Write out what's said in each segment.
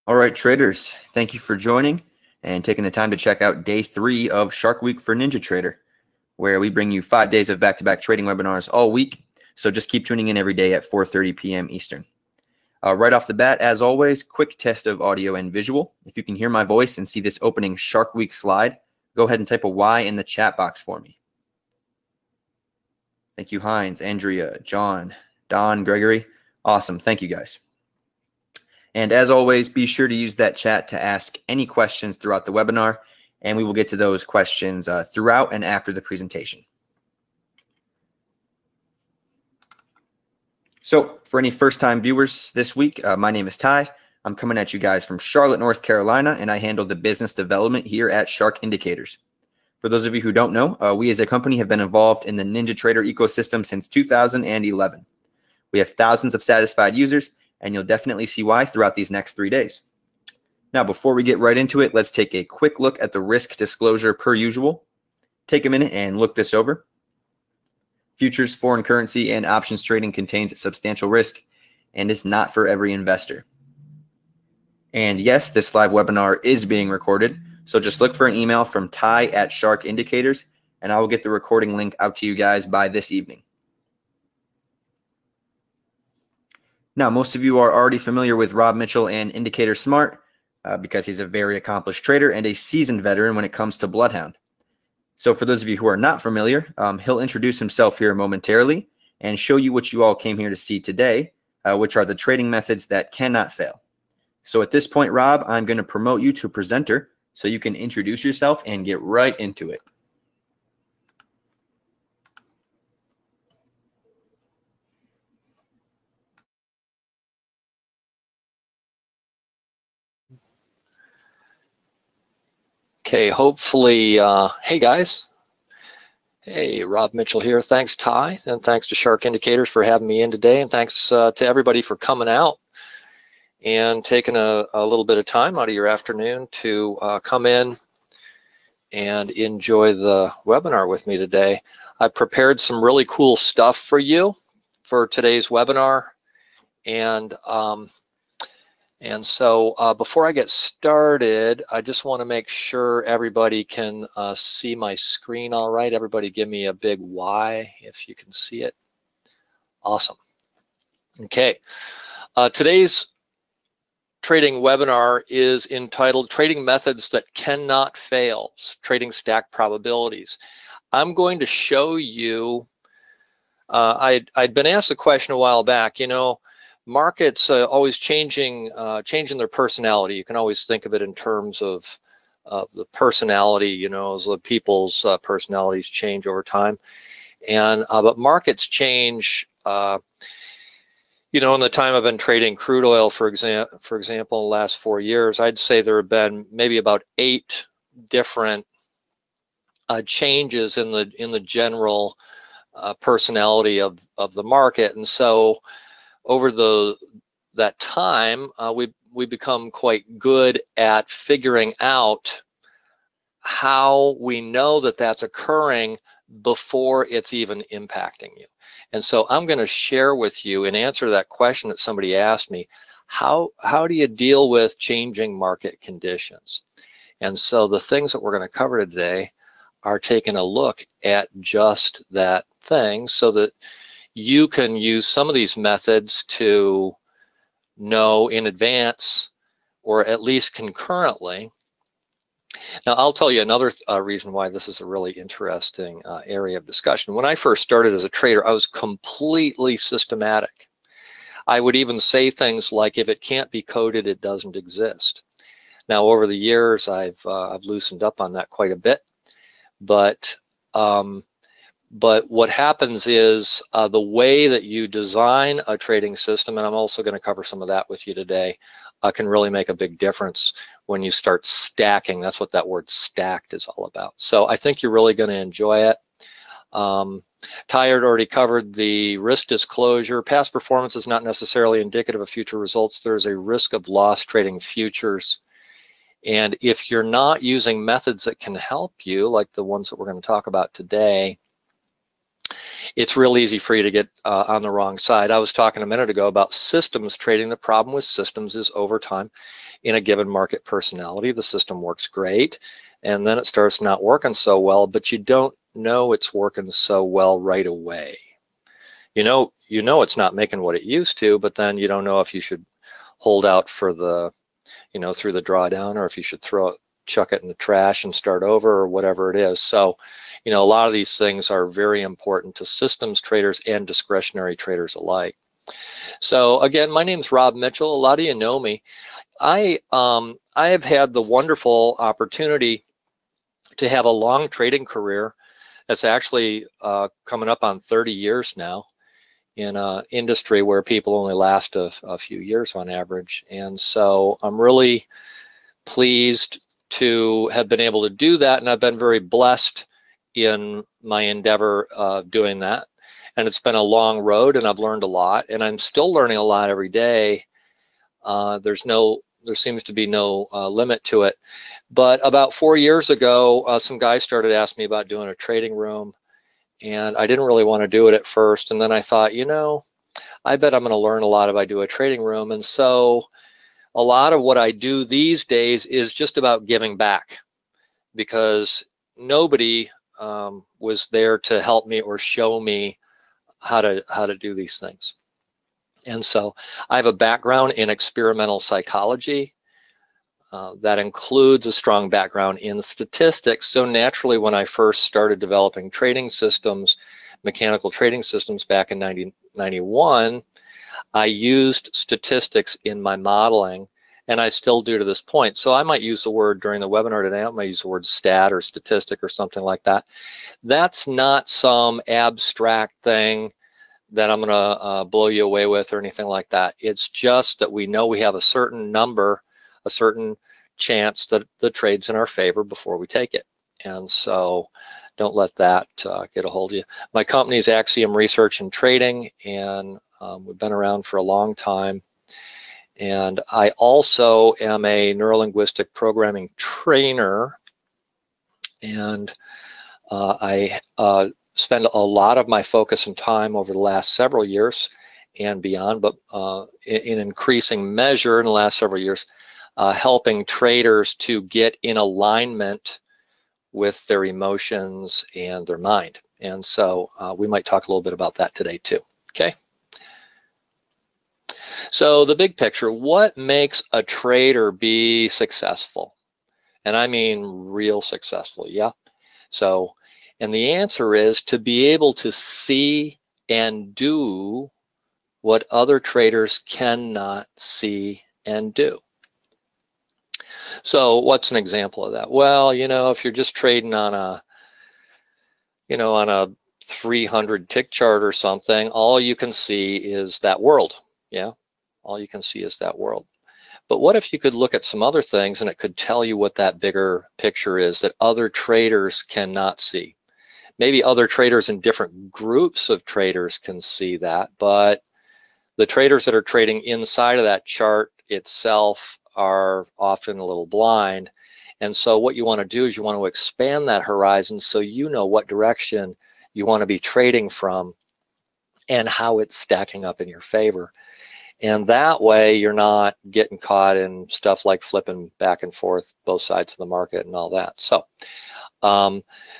All right, traders, thank you for joining and taking the time to check out day 3 of Shark Week for NinjaTrader, where we bring you 5 days of back-to-back trading webinars all week. So just keep tuning in every day at 4:30 p.m. Eastern. Right off the bat, as always, quick test of audio and visual. If you can hear my voice and see this opening Shark Week slide, go ahead and type a Y in the chat box for me. Thank you, Heinz, Andrea, John, Don, Gregory. Awesome. Thank you, guys. And as always, be sure to use that chat to ask any questions throughout the webinar, and we will get to those questions throughout and after the presentation. So for any first-time viewers this week, my name is Ty. I'm coming at you guys from Charlotte, North Carolina, and I handle the business development here at Shark Indicators. For those of you who don't know, we as a company have been involved in the NinjaTrader ecosystem since 2011. We have thousands of satisfied users, and you'll definitely see why throughout these next 3 days. Now, before we get right into it, let's take a quick look at the risk disclosure per usual. Take a minute and look this over. Futures, foreign currency, and options trading contains substantial risk and is not for every investor. And yes, this live webinar is being recorded, so just look for an email from Ty at Shark Indicators, and I will get the recording link out to you guys by this evening. Now, most of you are already familiar with Rob Mitchell and IndicatorSmart because he's a very accomplished trader and a seasoned veteran when it comes to Bloodhound. So for those of you who are not familiar, he'll introduce himself here momentarily and show you what you all came here to see today, which are the trading methods that cannot fail. So at this point, Rob, I'm going to promote you to presenter so you can introduce yourself and get right into it. Okay, hopefully, hey guys. Hey, Rob Mitchell here. Thanks, Ty, and thanks to Shark Indicators for having me in today, and thanks to everybody for coming out and taking a little bit of time out of your afternoon to come in and enjoy the webinar with me today. I prepared some really cool stuff for you for today's webinar, and so before I get started, I just want to make sure everybody can see my screen all right. Everybody give me a big Y if you can see it. Awesome. Okay. Today's trading webinar is entitled Trading Methods That Cannot Fail, Trading Stack Probabilities. I'm going to show you, I'd been asked a question a while back, you know, markets always changing their personality. You can always think of it in terms of the personality, you know, as the people's personalities change over time. And but markets change, you know, in the time I've been trading crude oil, for example, in the last 4 years, I'd say there have been maybe about 8 different changes in the general personality of the market. And so over that time, we become quite good at figuring out how we know that that's occurring before it's even impacting you. And so I'm going to share with you, in answer to that question that somebody asked me, how do you deal with changing market conditions? And so the things that we're going to cover today are taking a look at just that thing so that you can use some of these methods to know in advance or at least concurrently. Now, I'll tell you another reason why this is a really interesting area of discussion. When I first started as a trader, I was completely systematic. I would even say things like, if it can't be coded, it doesn't exist. Now, over the years, I've loosened up on that quite a bit, but what happens is the way that you design a trading system, and I'm also going to cover some of that with you today, can really make a big difference when you start stacking. That's what that word stacked is all about. So I think you're really going to enjoy it. Ty had already covered the risk disclosure. Past performance is not necessarily indicative of future results. There's a risk of loss trading futures. And if you're not using methods that can help you, like the ones that we're going to talk about today, it's real easy for you to get on the wrong side. I was talking a minute ago about systems trading. The problem with systems is over time in a given market personality, the system works great, and then it starts not working so well, but you don't know it's working so well right away. You know it's not making what it used to, but then you don't know if you should hold out for the, through the drawdown, or if you should chuck it in the trash and start over, or whatever it is. So, a lot of these things are very important to systems traders and discretionary traders alike. So again, my name's Rob Mitchell. A lot of you know me. I have had the wonderful opportunity to have a long trading career that's actually coming up on 30 years now in an industry where people only last a few years on average. And so I'm really pleased to have been able to do that, and I've been very blessed in my endeavor of doing that. And it's been a long road, and I've learned a lot, and I'm still learning a lot every day. There seems to be no limit to it. But about 4 years ago, some guys started asking me about doing a trading room, and I didn't really want to do it at first. And then I thought, I bet I'm going to learn a lot if I do a trading room. And so a lot of what I do these days is just about giving back, because nobody was there to help me or show me how to do these things. And so I have a background in experimental psychology that includes a strong background in statistics. So naturally, when I first started developing trading systems, mechanical trading systems back in 1991, I used statistics in my modeling, and I still do to this point. So I might use the word during the webinar today, I might use the word stat or statistic or something like that. That's not some abstract thing that I'm going to blow you away with or anything like that. It's just that we know we have a certain number, a certain chance that the trade's in our favor before we take it. And so don't let that get a hold of you. My company is Axiom Research and Trading, and we've been around for a long time. And I also am a neurolinguistic programming trainer, and I spend a lot of my focus and time over the last several years and beyond, but in increasing measure in the last several years, helping traders to get in alignment with their emotions and their mind. And so we might talk a little bit about that today too, okay? So the big picture, what makes a trader be successful? And I mean real successful, yeah? So, and the answer is to be able to see and do what other traders cannot see and do. So what's an example of that? Well, if you're just trading on a, on a 300 tick chart or something, all you can see is that world, yeah? All you can see is that world. But what if you could look at some other things and it could tell you what that bigger picture is that other traders cannot see? Maybe other traders in different groups of traders can see that, but the traders that are trading inside of that chart itself are often a little blind. And so what you want to do is you want to expand that horizon so you know what direction you want to be trading from and how it's stacking up in your favor. And that way you're not getting caught in stuff like flipping back and forth both sides of the market and all that. So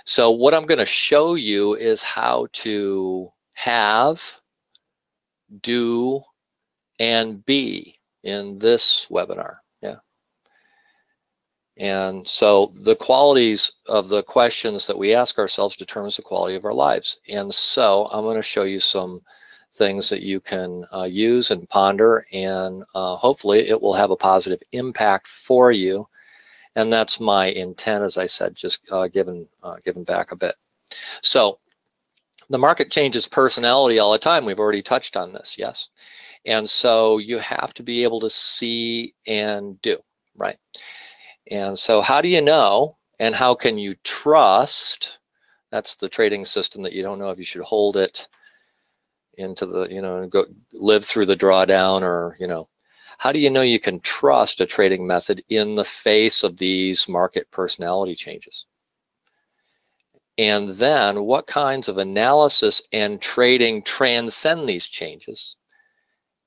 so what I'm going to show you is how to have, do, and be in this webinar. Yeah. And so the qualities of the questions that we ask ourselves determines the quality of our lives. And so I'm going to show you some things that you can use and ponder, and hopefully it will have a positive impact for you. And that's my intent, as I said, just giving back a bit. So the market changes personality all the time. We've already touched on this, yes. And so you have to be able to see and do, right? And so how do you know, and how can you trust? That's the trading system that you don't know if you should hold it into the, go live through the drawdown, or, how do you know you can trust a trading method in the face of these market personality changes? And then what kinds of analysis and trading transcend these changes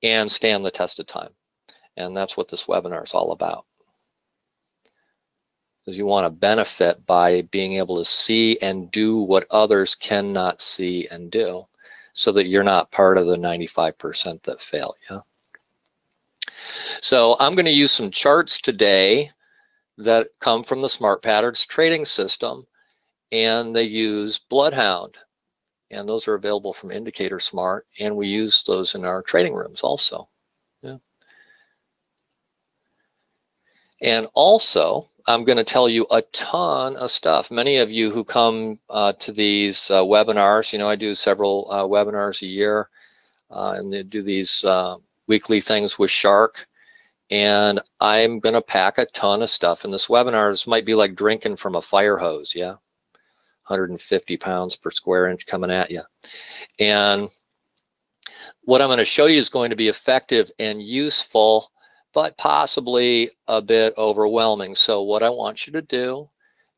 and stand the test of time. And that's what this webinar is all about. Because you want to benefit by being able to see and do what others cannot see and do, so that you're not part of the 95% that fail. Yeah. So I'm going to use some charts today that come from the Smart Patterns trading system, and they use Bloodhound, and those are available from IndicatorSmart, and we use those in our trading rooms also. Yeah. And also, I'm going to tell you a ton of stuff. Many of you who come to these webinars, you know, I do several webinars a year, and they do these weekly things with Shark, and I'm going to pack a ton of stuff in this webinar. This might be like drinking from a fire hose, yeah? 150 pounds per square inch coming at you. And what I'm going to show you is going to be effective and useful, but possibly a bit overwhelming. So what I want you to do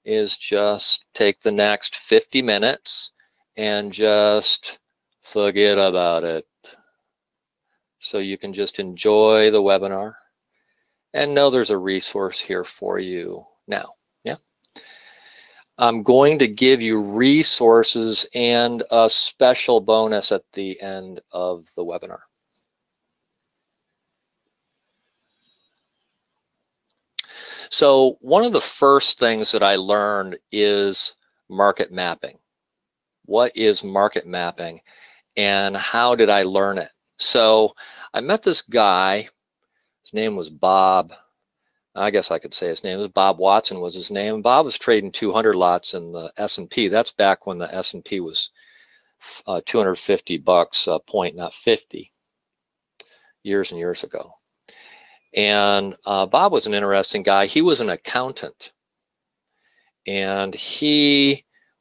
is just take the next 50 minutes and just forget about it, so you can just enjoy the webinar and know there's a resource here for you now. Yeah, I'm going to give you resources and a special bonus at the end of the webinar. So one of the first things that I learned is market mapping. What is market mapping, and how did I learn it? So I met this guy. His name was Bob. I guess I could say his name was Bob Watson was his name. Bob was trading 200 lots in the S&P. That's back when the S&P was 250 bucks a point, not 50, years and years ago. And Bob was an interesting guy. He was an accountant. And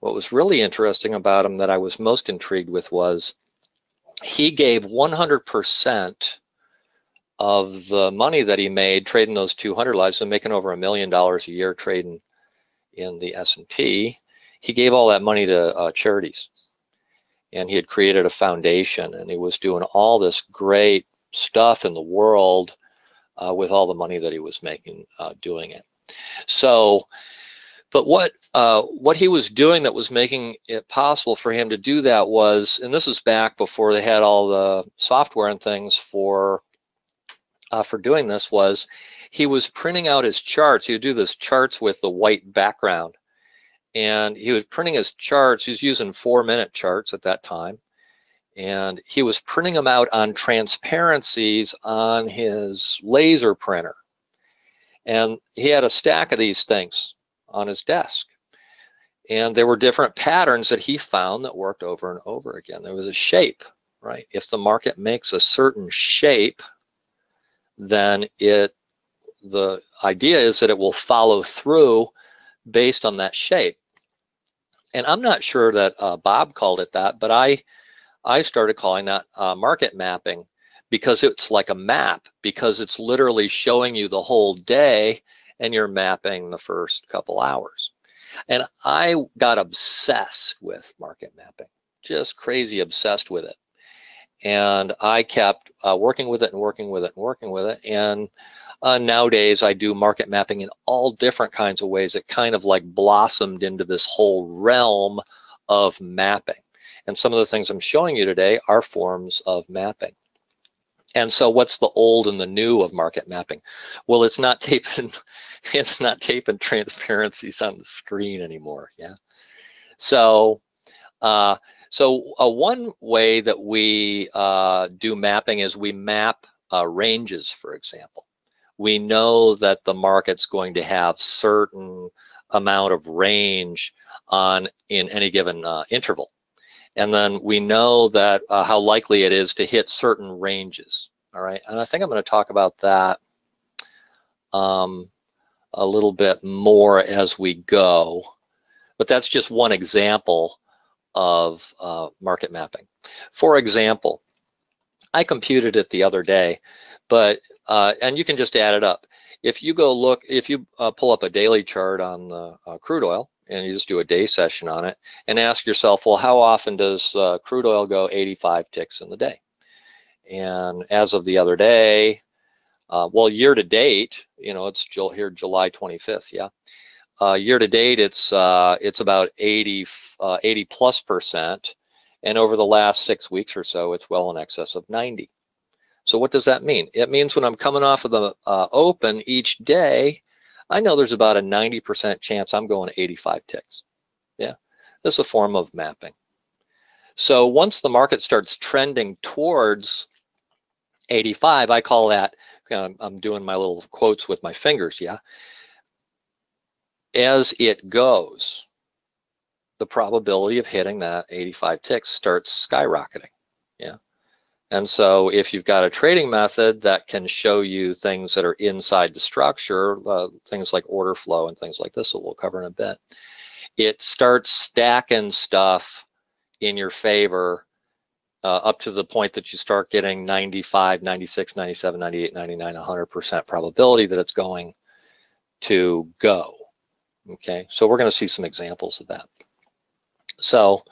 what was really interesting about him that I was most intrigued with was he gave 100% of the money that he made trading those 200 lives, so making over $1 million a year trading in the S&P. He gave all that money to charities. And he had created a foundation, and he was doing all this great stuff in the world with all the money that he was making doing it. So, but what he was doing that was making it possible for him to do that was, and this is back before they had all the software and things for doing this, was he was printing out his charts. He would do this charts with the white background, and he was printing his charts. He was using 4-minute charts at that time. And he was printing them out on transparencies on his laser printer. And he had a stack of these things on his desk. And there were different patterns that he found that worked over and over again. There was a shape, right? If the market makes a certain shape, then the idea is that it will follow through based on that shape. And I'm not sure that Bob called it that, but I started calling that market mapping, because it's like a map, because it's literally showing you the whole day and you're mapping the first couple hours. And I got obsessed with market mapping, just crazy obsessed with it. And I kept working with it and working with it and working with it. And nowadays I do market mapping in all different kinds of ways. It kind of like blossomed into this whole realm of mapping. And some of the things I'm showing you today are forms of mapping. And so what's the old and the new of market mapping? Well, it's not taping transparencies on the screen anymore. Yeah. So one way that we do mapping is we map ranges, for example. We know that the market's going to have certain amount of range in any given interval. And then we know that how likely it is to hit certain ranges. All right, and I think I'm going to talk about that a little bit more as we go. But that's just one example of market mapping. For example, I computed it the other day, but and you can just add it up. If you go look, if you pull up a daily chart on the crude oil, and you just do a day session on it, and ask yourself, well, how often does crude oil go 85 ticks in the day? And as of the other day, well, year to date, you know, it's here July 25th, yeah. Year to date, it's about 80 plus%, and over the last 6 weeks or so, it's well in excess of 90. So what does that mean? It means when I'm coming off of the open each day, I know there's about a 90% chance I'm going 85 ticks. Yeah, this is a form of mapping. So once the market starts trending towards 85, I call that, I'm doing my little quotes with my fingers, yeah. As it goes, the probability of hitting that 85 ticks starts skyrocketing, yeah. And so if you've got a trading method that can show you things that are inside the structure, things like order flow and things like this that we'll cover in a bit, it starts stacking stuff in your favor up to the point that you start getting 95, 96, 97, 98, 99, 100% probability that it's going to go. Okay, so we're going to see some examples of that. So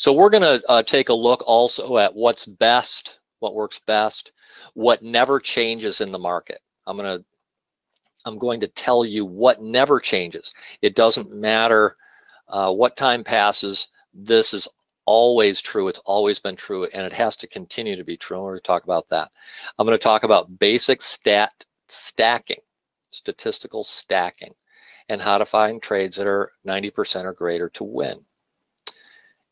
we're going to take a look also at what's best, what works best, what never changes in the market. I'm going to tell you what never changes. It doesn't matter what time passes. This is always true. It's always been true, and it has to continue to be true. And we're going to talk about that. I'm going to talk about basic stacking, statistical stacking, and how to find trades that are 90% or greater to win.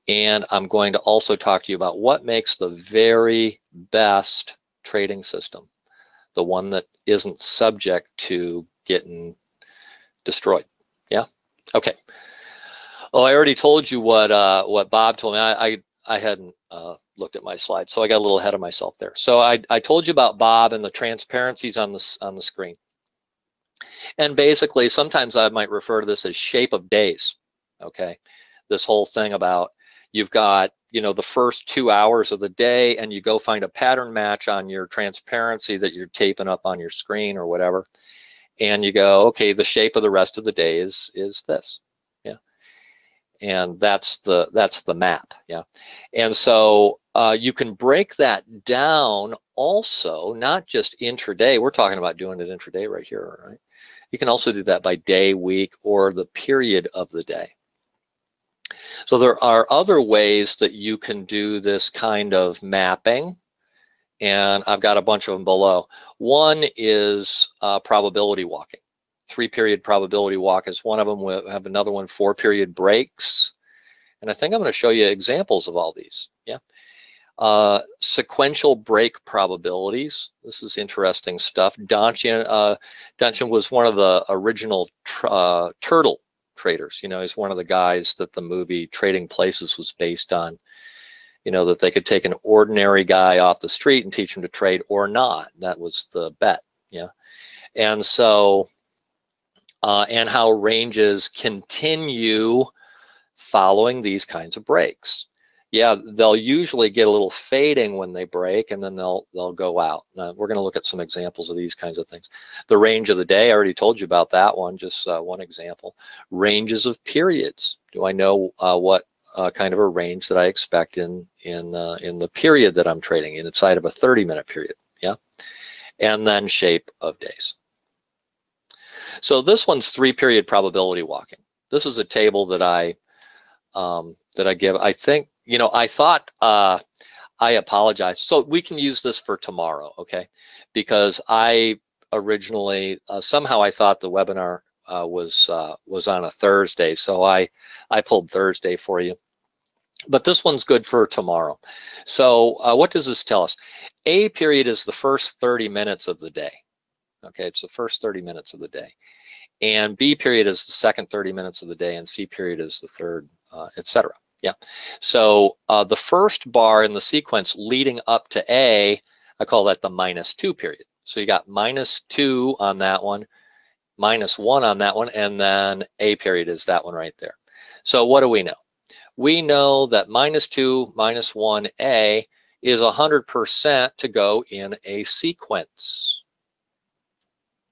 And I'm going to also talk to you about what makes the very best trading system, the one that isn't subject to getting destroyed. Yeah? Okay. Oh, I already told you what Bob told me. I hadn't looked at my slides, so I got a little ahead of myself there. So I told you about Bob and the transparencies on the screen. And basically, sometimes I might refer to this as shape of days. Okay, this whole thing about you've got, you know, the first 2 hours of the day, and you go find a pattern match on your transparency that you're taping up on your screen or whatever, and you go, okay, the shape of the rest of the day is this. Yeah, and that's the map. Yeah, and so you can break that down also, not just intraday. We're talking about doing it intraday right here, right? You can also do that by day, week, or the period of the day. So there are other ways that you can do this kind of mapping, and I've got a bunch of them below. One is probability walking. 3-period probability walk is one of them. We'll have another one, 4-period breaks. And I think I'm going to show you examples of all these. Yeah. Sequential break probabilities. This is interesting stuff. Dancian was one of the original turtle traders. You know, he's one of the guys that the movie Trading Places was based on. You know, that they could take an ordinary guy off the street and teach him to trade or not. That was the bet. Yeah. And so, and how ranges continue following these kinds of breaks. Yeah, they'll usually get a little fading when they break, and then they'll go out. Now, we're going to look at some examples of these kinds of things. The range of the day, I already told you about that one, just one example. Ranges of periods. Do I know what kind of a range that I expect in the period that I'm trading inside of a 30-minute period? Yeah, and then shape of days. So this one's 3-period probability walking. This is a table that I give. I think, you know, I thought, I apologize. So we can use this for tomorrow, okay? Because I originally, somehow I thought the webinar was on a Thursday, so I pulled Thursday for you. But this one's good for tomorrow. So what does this tell us? A period is the first 30 minutes of the day. Okay, it's the first 30 minutes of the day. And B period is the second 30 minutes of the day, and C period is the third, etc. Yeah. So the first bar in the sequence leading up to A, I call that the -2 period. So you got -2 on that one, -1 on that one, and then A period is that one right there. So what do we know? We know that -2, -1A is 100% to go in a sequence.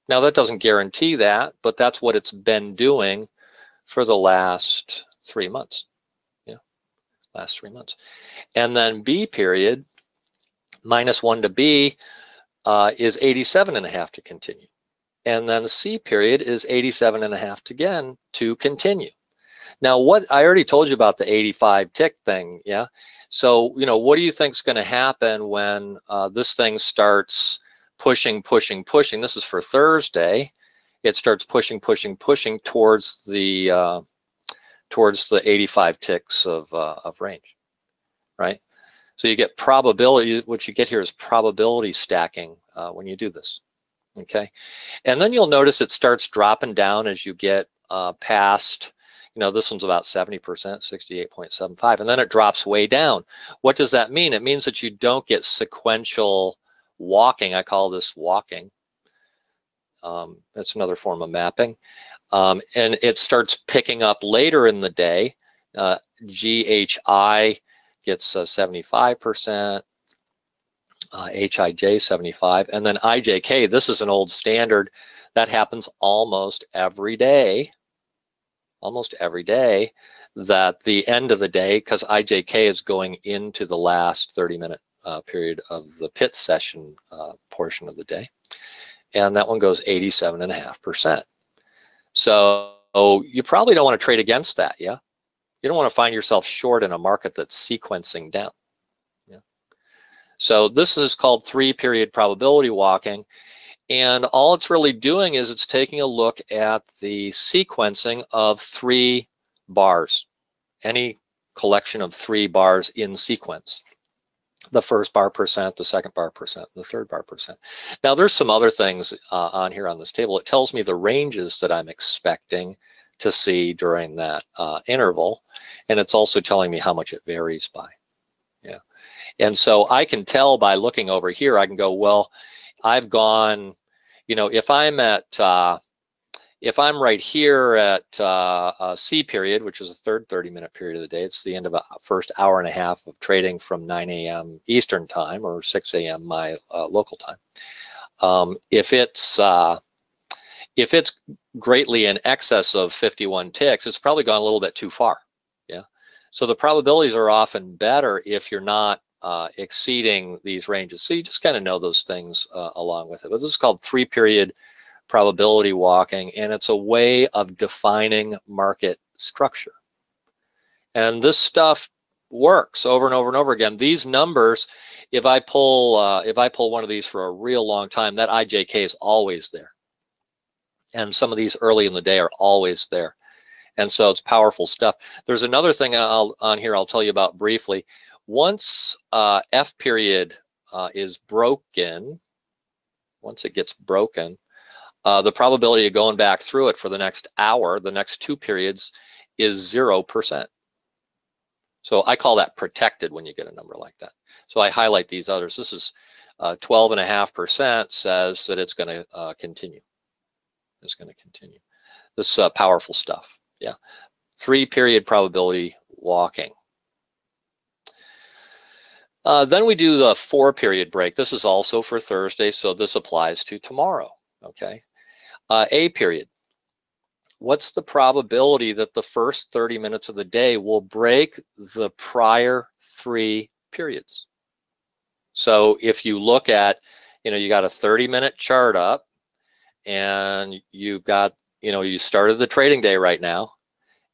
Now that doesn't guarantee that, but that's what it's been doing for the last 3 months. Yeah, last 3 months. And then B period, -1 to B, is 87.5 to continue. And then C period is 87.5 again to continue. Now, what I already told you about the 85 tick thing, yeah? So, what do you think is going to happen when this thing starts pushing? This is for Thursday. It starts pushing towards the 85 ticks of range, right? So you get probability. What you get here is probability stacking when you do this, okay? And then you'll notice it starts dropping down as you get past. This one's about 70%, 68.75, and then it drops way down. What does that mean? It means that you don't get sequential walking. I call this walking. That's another form of mapping. And it starts picking up later in the day. GHI gets 75%, HIJ 75, and then IJK, this is an old standard. That happens almost every day. That the end of the day, because IJK is going into the last 30-minute period of the pit session portion of the day. And that one goes 87.5%. So you probably don't want to trade against that, yeah? You don't want to find yourself short in a market that's sequencing down. Yeah. So this is called 3-period probability walking. And all it's really doing is it's taking a look at the sequencing of 3 bars, any collection of 3 bars in sequence. The first bar percent, the second bar percent, and the third bar percent. Now there's some other things on here on this table. It tells me the ranges that I'm expecting to see during that interval, and it's also telling me how much it varies by. Yeah, and so I can tell by looking over here. I can go, well, I've gone, if I'm right here at C period, which is the third 30-minute period of the day, it's the end of a first hour and a half of trading from 9 a.m. Eastern time or 6 a.m. my local time. If it's greatly in excess of 51 ticks, it's probably gone a little bit too far. Yeah. So the probabilities are often better if you're not exceeding these ranges. So you just kind of know those things along with it. But this is called 3-period probability walking, and it's a way of defining market structure. And this stuff works over and over and over again. These numbers, if I pull one of these for a real long time, that IJK is always there. And some of these early in the day are always there. And so it's powerful stuff. There's another thing on here I'll tell you about briefly. Once F period is broken, once it gets broken, the probability of going back through it for the next hour, the next 2 periods, is 0%. So I call that protected when you get a number like that. So I highlight these others. This is 12.5% says that it's going to continue. It's going to continue. This is powerful stuff. Yeah. 3-period probability walking. Then we do the 4-period break. This is also for Thursday, so this applies to tomorrow. Okay. A period. What's the probability that the first 30 minutes of the day will break the prior 3 periods? So if you look at, you got a 30-minute chart up, and you've got, you started the trading day right now,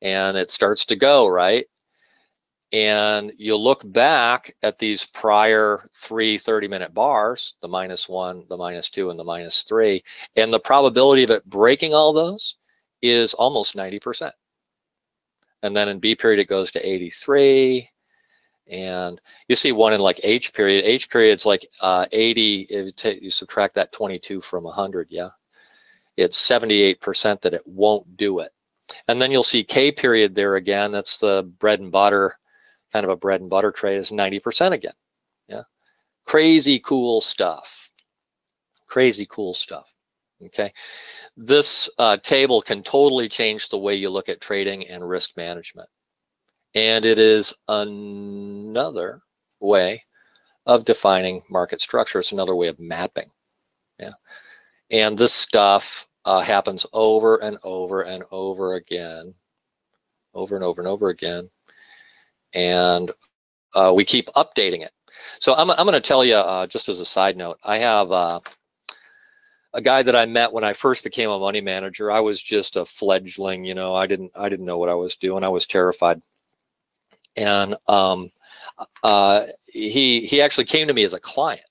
and it starts to go, right? And you look back at these prior 3 30-minute bars, the -1, the -2, and the -3, and the probability of it breaking all those is almost 90%. And then in B period, it goes to 83. And you see one in like H period. H period's like 80. You subtract that 22 from 100, yeah? It's 78% that it won't do it. And then you'll see K period there again. That's the bread and butter. Kind of a bread and butter trade is 90% again. Yeah, crazy cool stuff. Crazy cool stuff. Okay, this table can totally change the way you look at trading and risk management, and it is another way of defining market structure. It's another way of mapping. Yeah, and this stuff happens over and over and over again over and over and over again, and we keep updating it. So I'm going to tell you, just as a side note, I have a guy that I met when I first became a money manager. I was just a fledgling, you know. I didn't know what I was doing. I was terrified, and he actually came to me as a client.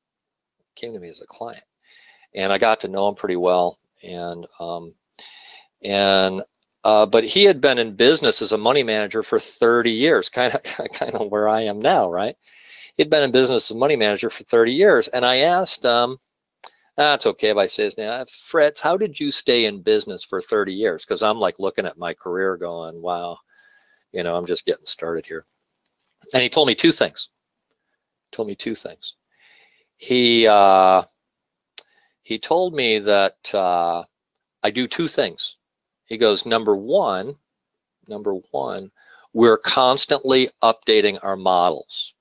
And I got to know him pretty well. But he had been in business as a money manager for 30 years, kind of where I am now, right? He'd been in business as a money manager for 30 years, and I asked him, it's okay if I say his name, Fritz, how did you stay in business for 30 years? Because I'm like looking at my career going, wow, you know, I'm just getting started here. And he told me two things. He told me that I do two things. He goes, number one, we're constantly updating our models.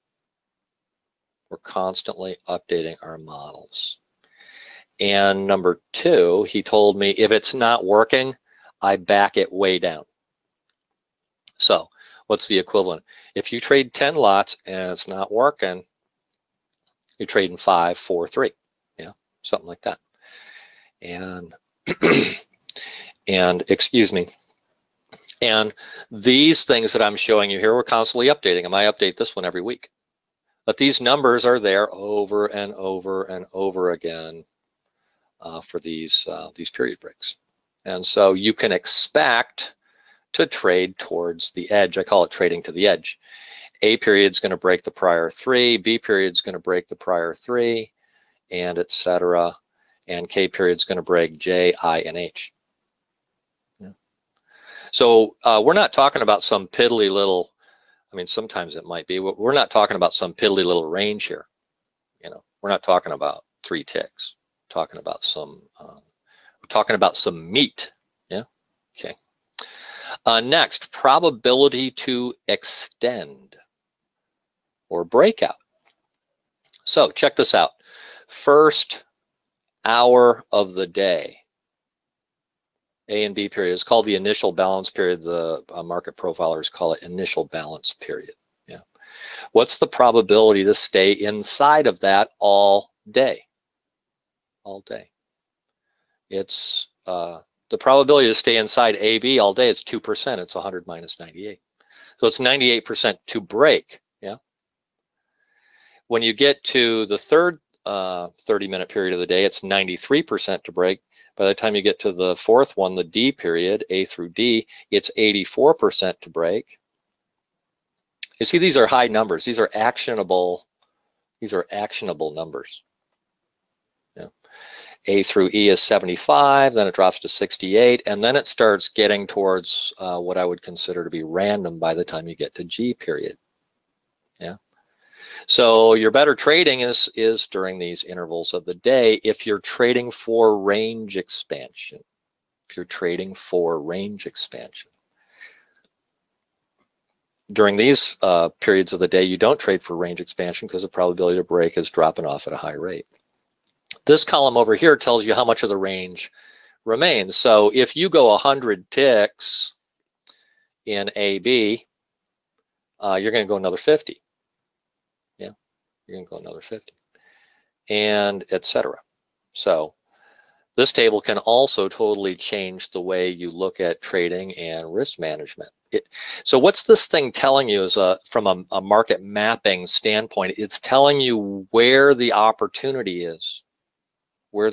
And number two, he told me, if it's not working, I back it way down. So what's the equivalent? If you trade 10 lots and it's not working, you're trading 5, 4, 3, yeah, something like that. And excuse me. And these things that I'm showing you here, we're constantly updating them. I update this one every week. But these numbers are there over and over and over again for these period breaks. And so you can expect to trade towards the edge. I call it trading to the edge. A period is going to break the prior 3, B period is going to break the prior 3, and etc. And K period is going to break J, I, and H. Yeah. So we're not talking about some piddly little, I mean, sometimes it might be, we're not talking about some piddly little range here. You know, we're not talking about 3 ticks. We're talking about some meat. Yeah. Okay. Next, probability to extend or breakout. So check this out. First hour of the day, A and B period, is called the initial balance period. The market profilers call it initial balance period. Yeah. What's the probability to stay inside of that all day? All day. It's the probability to stay inside AB all day is 2%. It's 100 minus 98. So it's 98% to break. Yeah. When you get to the third 30-minute period of the day, it's 93% to break. By the time you get to the fourth one, the D period, A through D, it's 84% to break. You see, these are high numbers. These are actionable numbers. Yeah. A through E is 75, then it drops to 68, and then it starts getting towards what I would consider to be random by the time you get to G period. Yeah. So your better trading is during these intervals of the day if you're trading for range expansion. During these periods of the day, you don't trade for range expansion because the probability to break is dropping off at a high rate. This column over here tells you how much of the range remains. So if you go 100 ticks in AB, you're going to go another 50. Yeah, you're going to go another 50, and etc. So this table can also totally change the way you look at trading and risk management. So what's this thing telling you is from a market mapping standpoint, it's telling you where the opportunity is. Now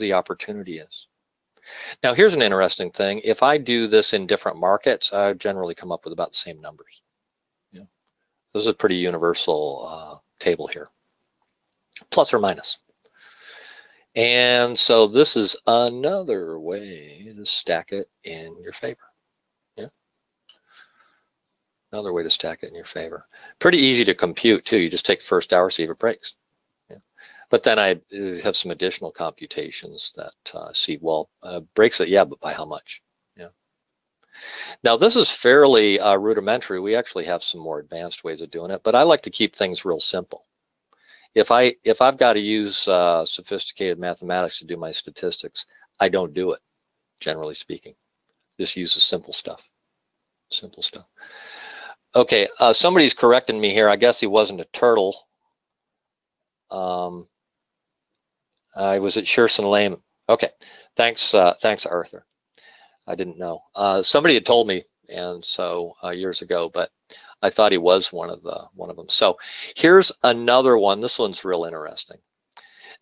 here's an interesting thing. If I do this in different markets, I generally come up with about the same numbers. Yeah. This is a pretty universal table here, plus or minus. And so this is another way to stack it in your favor. Yeah. Another way to stack it in your favor. Pretty easy to compute too. You just take the first hour, see if it breaks. Yeah. But then I have some additional computations that see, well, breaks it, yeah, but by how much? Yeah. Now this is fairly rudimentary. We actually have some more advanced ways of doing it, but I like to keep things real simple. If I've got to use sophisticated mathematics to do my statistics, I don't do it, generally speaking. Just use the simple stuff. Okay, somebody's correcting me here. I guess he wasn't a turtle. I was at Shearson Lehman. Okay, thanks, Arthur. I didn't know. Somebody had told me, and so years ago, but I thought he was one of them. So here's another one. This one's real interesting.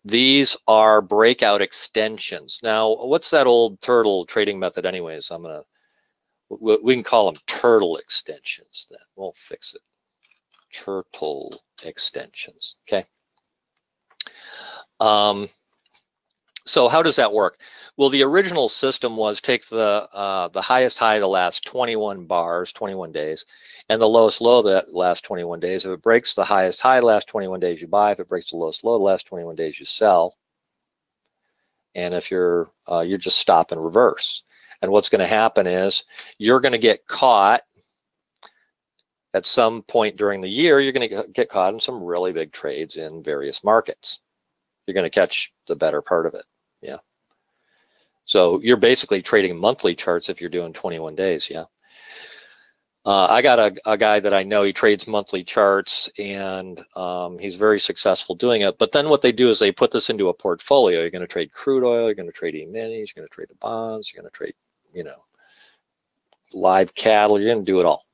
These are breakout extensions. Now, what's that old turtle trading method, anyways? We can call them turtle extensions. Then we'll fix it. Turtle extensions. Okay. So how does that work? Well, the original system was take the highest high of the last 21 bars, 21 days, and the lowest low of that last 21 days. If it breaks the highest high the last 21 days, you buy. If it breaks the lowest low the last 21 days, you sell. And if you're just stop and reverse. And what's going to happen is you're going to get caught at some point during the year. You're going to get caught in some really big trades in various markets. You're going to catch the better part of it. Yeah. So you're basically trading monthly charts if you're doing 21 days. Yeah. I got a guy that I know, he trades monthly charts, and he's very successful doing it. But then what they do is they put this into a portfolio. You're going to trade crude oil, you're going to trade E-minis, you're going to trade the bonds, you're going to trade, live cattle, you're going to do it all.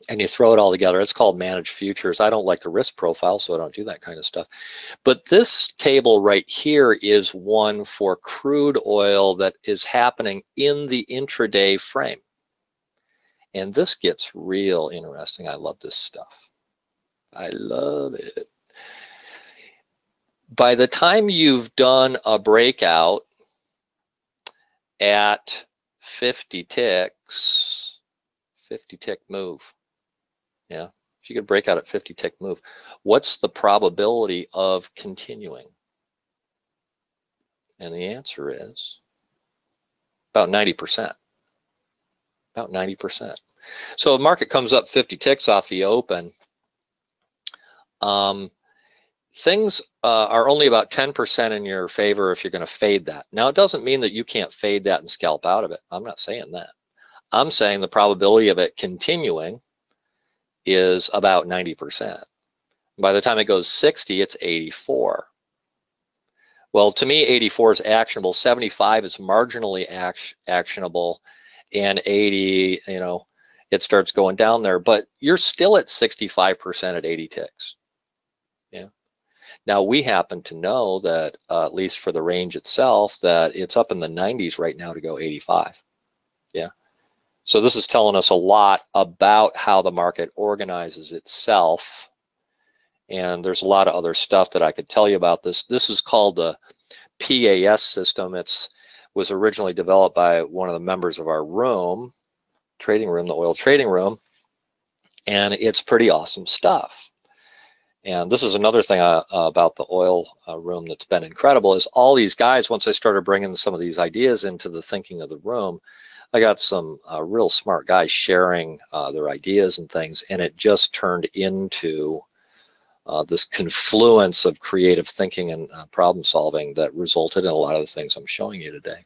And you throw it all together. It's called managed futures. I don't like the risk profile, so I don't do that kind of stuff. But this table right here is one for crude oil that is happening in the intraday frame. And this gets real interesting. I love this stuff. I love it. By the time you've done a breakout at 50 ticks, 50 tick move, yeah, if you could break out at 50 tick move, what's the probability of continuing? And the answer is about 90%. About 90%. So the market comes up 50 ticks off the open. Things are only about 10% in your favor if you're going to fade that. Now, it doesn't mean that you can't fade that and scalp out of it. I'm not saying that. I'm saying the probability of it continuing is about 90%. By the time it goes 60, it's 84. Well, to me, 84 is actionable. 75 is marginally actionable. And 80, it starts going down there. But you're still at 65% at 80 ticks. Yeah. Now, we happen to know that, at least for the range itself, that it's up in the 90s right now to go 85. Yeah. So this is telling us a lot about how the market organizes itself. And there's a lot of other stuff that I could tell you about this. This is called the PAS system. It was originally developed by one of the members of our room, trading room, the oil trading room. And it's pretty awesome stuff. And this is another thing about the oil room that's been incredible is all these guys, once I started bringing some of these ideas into the thinking of the room, I got some real smart guys sharing their ideas and things, and it just turned into this confluence of creative thinking and problem solving that resulted in a lot of the things I'm showing you today.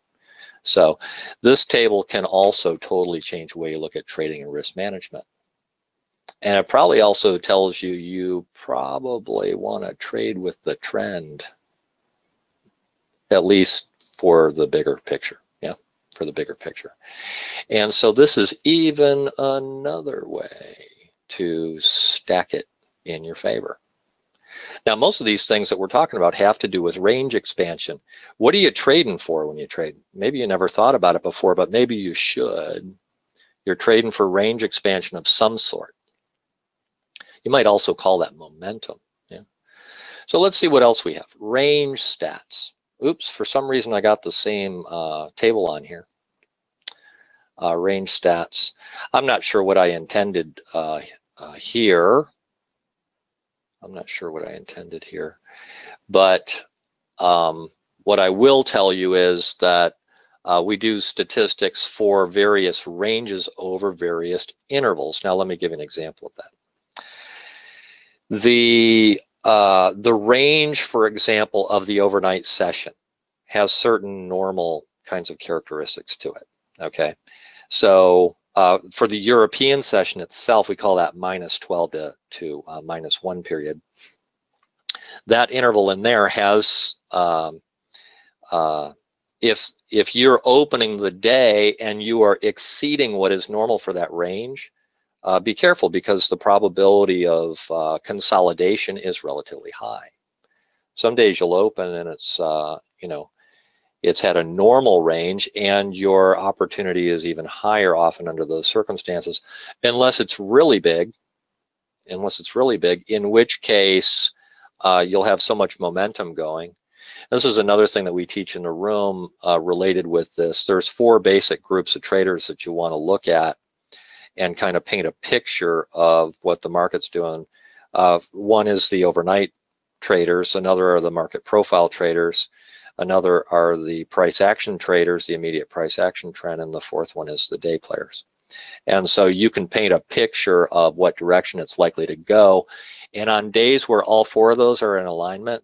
So this table can also totally change the way you look at trading and risk management. And it probably also tells you you probably want to trade with the trend, at least for the bigger picture. Yeah, for the bigger picture. And so this is even another way to stack it in your favor. Now, most of these things that we're talking about have to do with range expansion. What are you trading for when you trade? Maybe you never thought about it before, but maybe you should. You're trading for range expansion of some sort. You might also call that momentum. Yeah. So let's see what else we have. Range stats. Oops, for some reason I got the same table on here. Range stats. I'm not sure what I intended here. I'm not sure what I intended here. But what I will tell you is that we do statistics for various ranges over various intervals. Now let me give you an example of that. The range, for example, of the overnight session has certain normal kinds of characteristics to it. Okay, so For the European session itself, we call that -12 to -1 period. That interval in there has, if you're opening the day and you are exceeding what is normal for that range, be careful, because the probability of consolidation is relatively high. Some days you'll open and it's, it's had a normal range, and your opportunity is even higher often under those circumstances, unless it's really big, in which case you'll have so much momentum going. This is another thing that we teach in the room related with this. There's 4 basic groups of traders that you want to look at and kind of paint a picture of what the market's doing. One is the overnight traders, another are the market profile traders, another are the price action traders, the immediate price action trend, and the fourth one is the day players. And so you can paint a picture of what direction it's likely to go. And on days where all 4 of those are in alignment,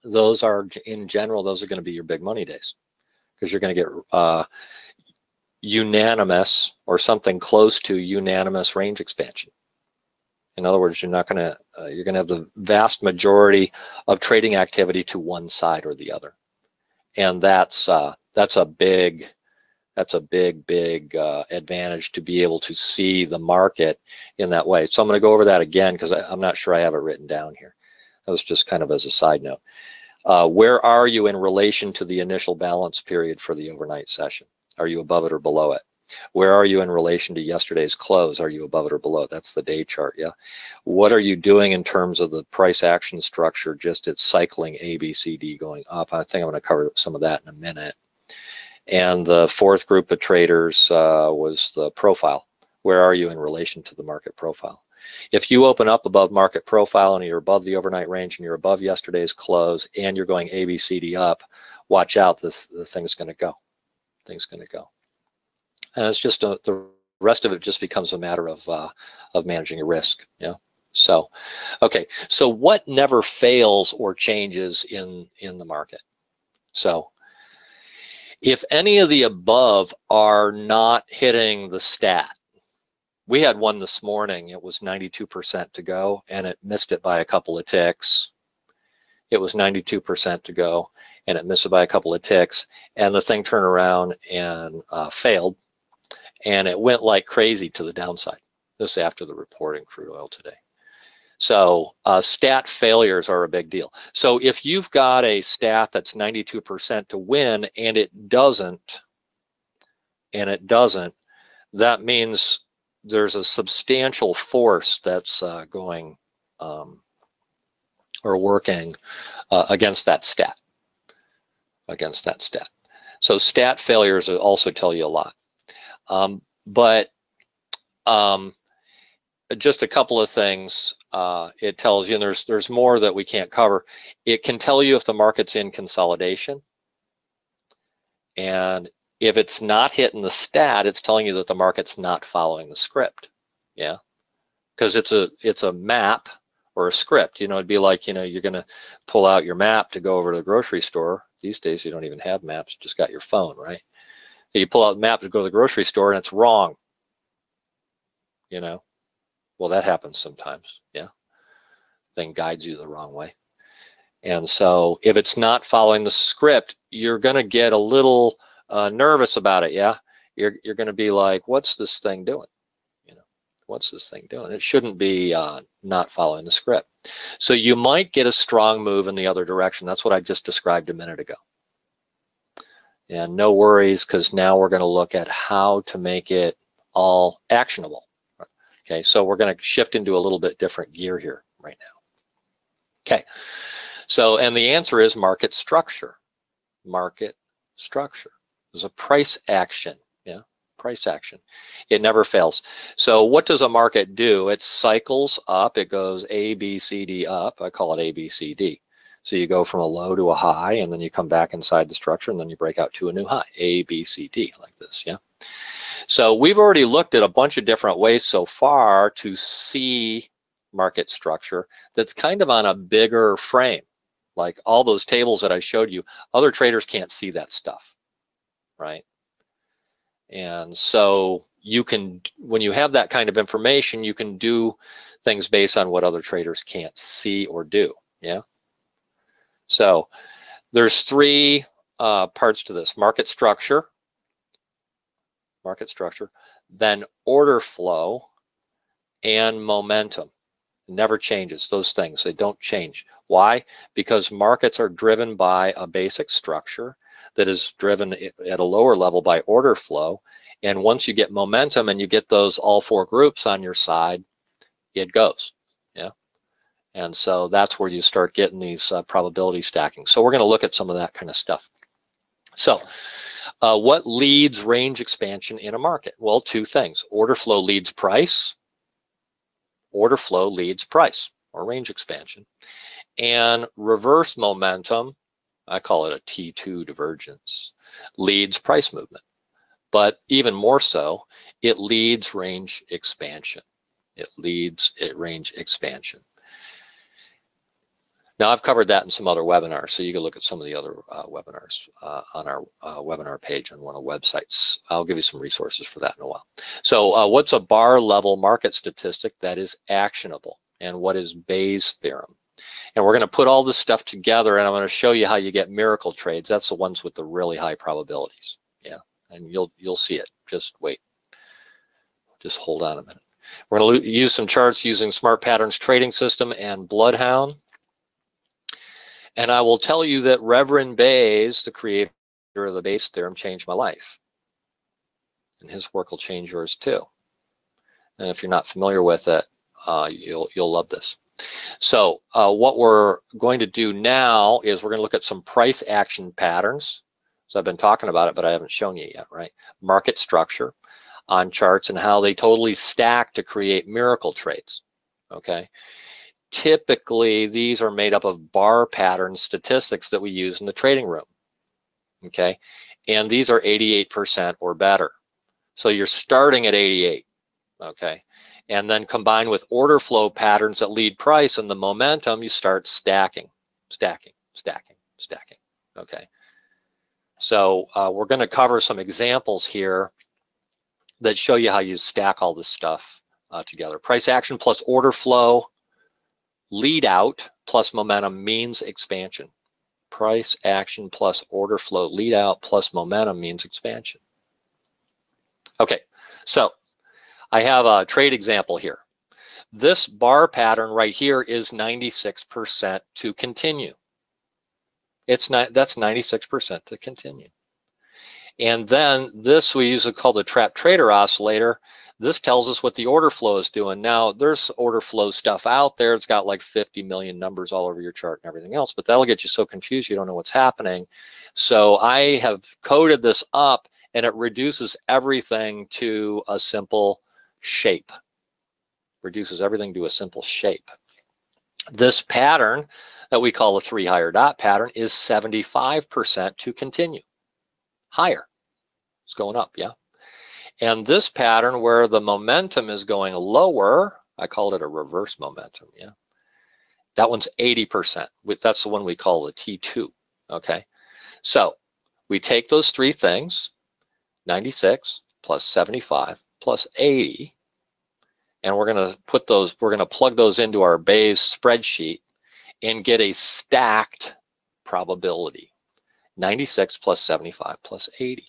those are, in general, those are going to be your big money days, because you're going to get unanimous or something close to unanimous range expansion. In other words, you're not going to, you're going to have the vast majority of trading activity to one side or the other, and that's a big advantage to be able to see the market in that way. So I'm going to go over that again, because I'm not sure I have it written down here. That was just kind of as a side note. Where are you in relation to the initial balance period for the overnight session? Are you above it or below it? Where are you in relation to yesterday's close? Are you above it or below it? That's the day chart, yeah? What are you doing in terms of the price action structure? Just it's cycling A, B, C, D going up. I think I'm going to cover some of that in a minute. And the 4th group of traders was the profile. Where are you in relation to the market profile? If you open up above market profile and you're above the overnight range and you're above yesterday's close and you're going A, B, C, D up, watch out, the thing's going to go. Thing's going to go. And it's just the rest of it just becomes a matter of managing your risk. Yeah. So, okay. So what never fails or changes in the market? So, if any of the above are not hitting the stat, we had one this morning. It was 92% to go, and it missed it by a couple of ticks. It was 92% to go, and it missed it by a couple of ticks, and the thing turned around and failed. And it went like crazy to the downside. This after the reporting crude oil today. So stat failures are a big deal. So if you've got a stat that's 92% to win and it doesn't, that means there's a substantial force that's going or working against that stat. So stat failures also tell you a lot. But just a couple of things it tells you, and there's more that we can't cover. It can tell you if the market's in consolidation, and if it's not hitting the stat, it's telling you that the market's not following the script. Yeah, because it's a map or a script. It'd be like, you're going to pull out your map to go over to the grocery store. These days you don't even have maps, you just got your phone, right? You pull out the map to go to the grocery store and it's wrong. Well, that happens sometimes. Yeah, thing guides you the wrong way. And so if it's not following the script, you're going to get a little nervous about it. Yeah, you're going to be like, what's this thing doing? What's this thing doing? It shouldn't be not following the script. So you might get a strong move in the other direction. That's what I just described a minute ago. And no worries, because now we're going to look at how to make it all actionable. Okay, so we're going to shift into a little bit different gear here right now. Okay, so, and the answer is market structure. Market structure. There's a price action. Yeah, price action. It never fails. So what does a market do? It cycles up. It goes A, B, C, D up. I call it A, B, C, D. So you go from a low to a high, and then you come back inside the structure, and then you break out to a new high, A, B, C, D, like this, yeah? So we've already looked at a bunch of different ways so far to see market structure that's kind of on a bigger frame. Like all those tables that I showed you, other traders can't see that stuff, right? And so you can, when you have that kind of information, you can do things based on what other traders can't see or do. Yeah. So there's three parts to this: market structure, then order flow, and momentum. It never changes. Those things, they don't change. Why? Because markets are driven by a basic structure that is driven at a lower level by order flow. And once you get momentum and you get those all four groups on your side, it goes. Yeah. And so that's where you start getting these probability stacking. So we're going to look at some of that kind of stuff. So what leads range expansion in a market? Well, two things. Order flow leads price. Order flow leads price, or range expansion. And reverse momentum, I call it a T2 divergence, leads price movement. But even more so, it leads range expansion. It leads range expansion. Now, I've covered that in some other webinars, so you can look at some of the other webinars on our webinar page on one of the websites. I'll give you some resources for that in a while. So what's a bar level market statistic that is actionable, and what is Bayes' theorem? And we're going to put all this stuff together, and I'm going to show you how you get miracle trades. That's the ones with the really high probabilities. Yeah, and you'll see it. Just wait. Just hold on a minute. We're going to use some charts using Smart Patterns Trading System and Bloodhound. And I will tell you that Reverend Bayes, the creator of the Bayes theorem, changed my life. And his work will change yours too. And if you're not familiar with it, you'll love this. So what we're going to do now is we're going to look at some price action patterns. So I've been talking about it, but I haven't shown you yet, right? Market structure on charts and how they totally stack to create miracle trades, okay? Typically, these are made up of bar pattern statistics that we use in the trading room, okay? And these are 88% or better. So you're starting at 88, okay? And then combined with order flow patterns that lead price and the momentum, you start stacking, okay? So we're going to cover some examples here that show you how you stack all this stuff together. Price action plus order flow lead out plus momentum means expansion. Price action plus order flow lead out plus momentum means expansion. Okay, so I have a trade example here. This bar pattern right here is 96% to continue. That's 96% to continue. And then this we use called the trap trader oscillator. This tells us what the order flow is doing. Now, there's order flow stuff out there. It's got like 50 million numbers all over your chart and everything else, but that'll get you so confused you don't know what's happening. So I have coded this up, and it reduces everything to a simple shape. Reduces everything to a simple shape. This pattern that we call the 3 higher dot pattern is 75% to continue. Higher. It's going up, yeah. And this pattern where the momentum is going lower, I called it a reverse momentum, yeah. That one's 80%. That's the one we call the T2, okay? So we take those three things, 96 plus 75 plus 80, and we're going to plug those into our Bayes spreadsheet and get a stacked probability. 96 plus 75 plus 80.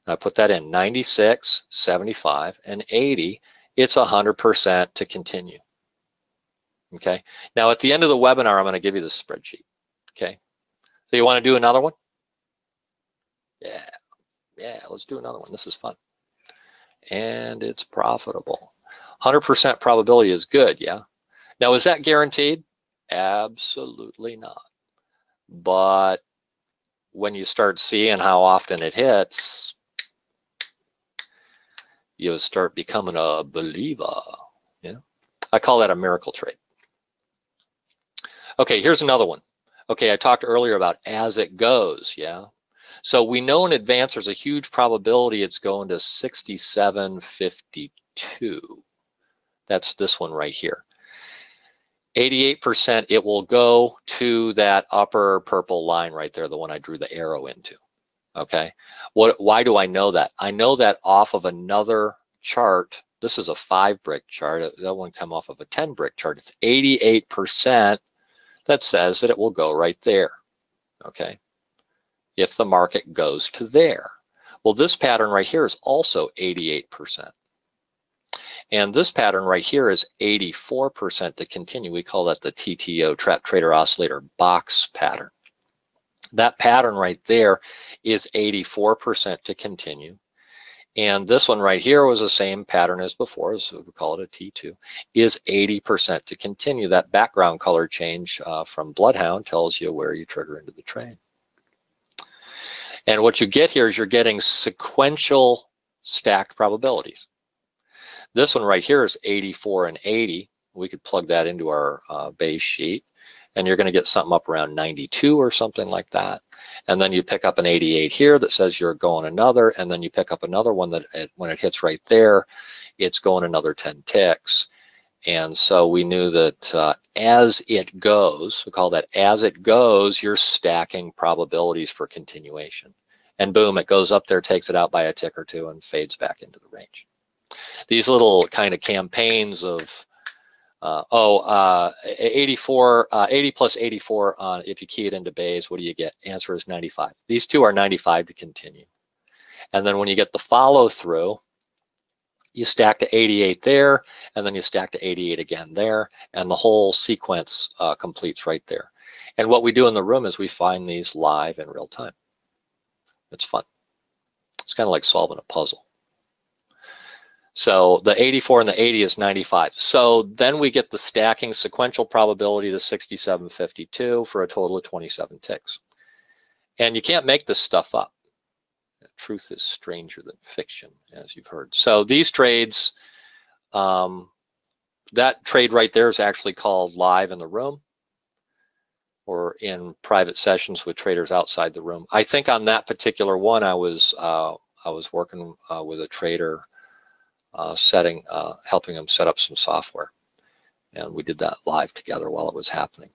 And I put that in 96, 75, and 80. It's 100% to continue. Okay. Now at the end of the webinar, I'm going to give you this spreadsheet. Okay. So you want to do another one? Yeah, let's do another one. This is fun. And it's profitable. 100% probability is good, yeah. Now, is that guaranteed? Absolutely not. But when you start seeing how often it hits, you start becoming a believer. Yeah, I call that a miracle trade. Okay, here's another one. Okay, I talked earlier about as it goes, yeah. So we know in advance there's a huge probability it's going to 67.52. That's this one right here. 88% it will go to that upper purple line right there, the one I drew the arrow into. Okay, why do I know that? I know that off of another chart. This is a 5-brick chart. That one come off of a 10-brick chart. It's 88% that says that it will go right there. Okay, if the market goes to there. Well, this pattern right here is also 88%. And this pattern right here is 84% to continue. We call that the TTO, Trap Trader Oscillator Box pattern. That pattern right there is 84% to continue. And this one right here was the same pattern as before, so we call it a T2, is 80% to continue. That background color change from Bloodhound tells you where you trigger into the trade. And what you get here is you're getting sequential stacked probabilities. This one right here is 84 and 80. We could plug that into our base sheet, and you're going to get something up around 92 or something like that. And then you pick up an 88 here that says you're going another, and then you pick up another one that when it hits right there, it's going another 10 ticks. And so we knew that as it goes, we call that as it goes, you're stacking probabilities for continuation. And boom, it goes up there, takes it out by a tick or two, and fades back into the range. These little kind of campaigns of 84, 80 plus 84 on, if you key it into Bayes, what do you get? Answer is 95. These two are 95 to continue. And then when you get the follow through, you stack to 88 there, and then you stack to 88 again there, and the whole sequence completes right there. And what we do in the room is we find these live in real time. It's fun. It's kind of like solving a puzzle. So the 84 and the 80 is 95. So then we get the stacking sequential probability to 6752 for a total of 27 ticks. And you can't make this stuff up. Truth is stranger than fiction, as you've heard. So these trades, that trade right there is actually called live in the room or in private sessions with traders outside the room. I think on that particular one, I was working with a trader, helping him set up some software, and we did that live together while it was happening.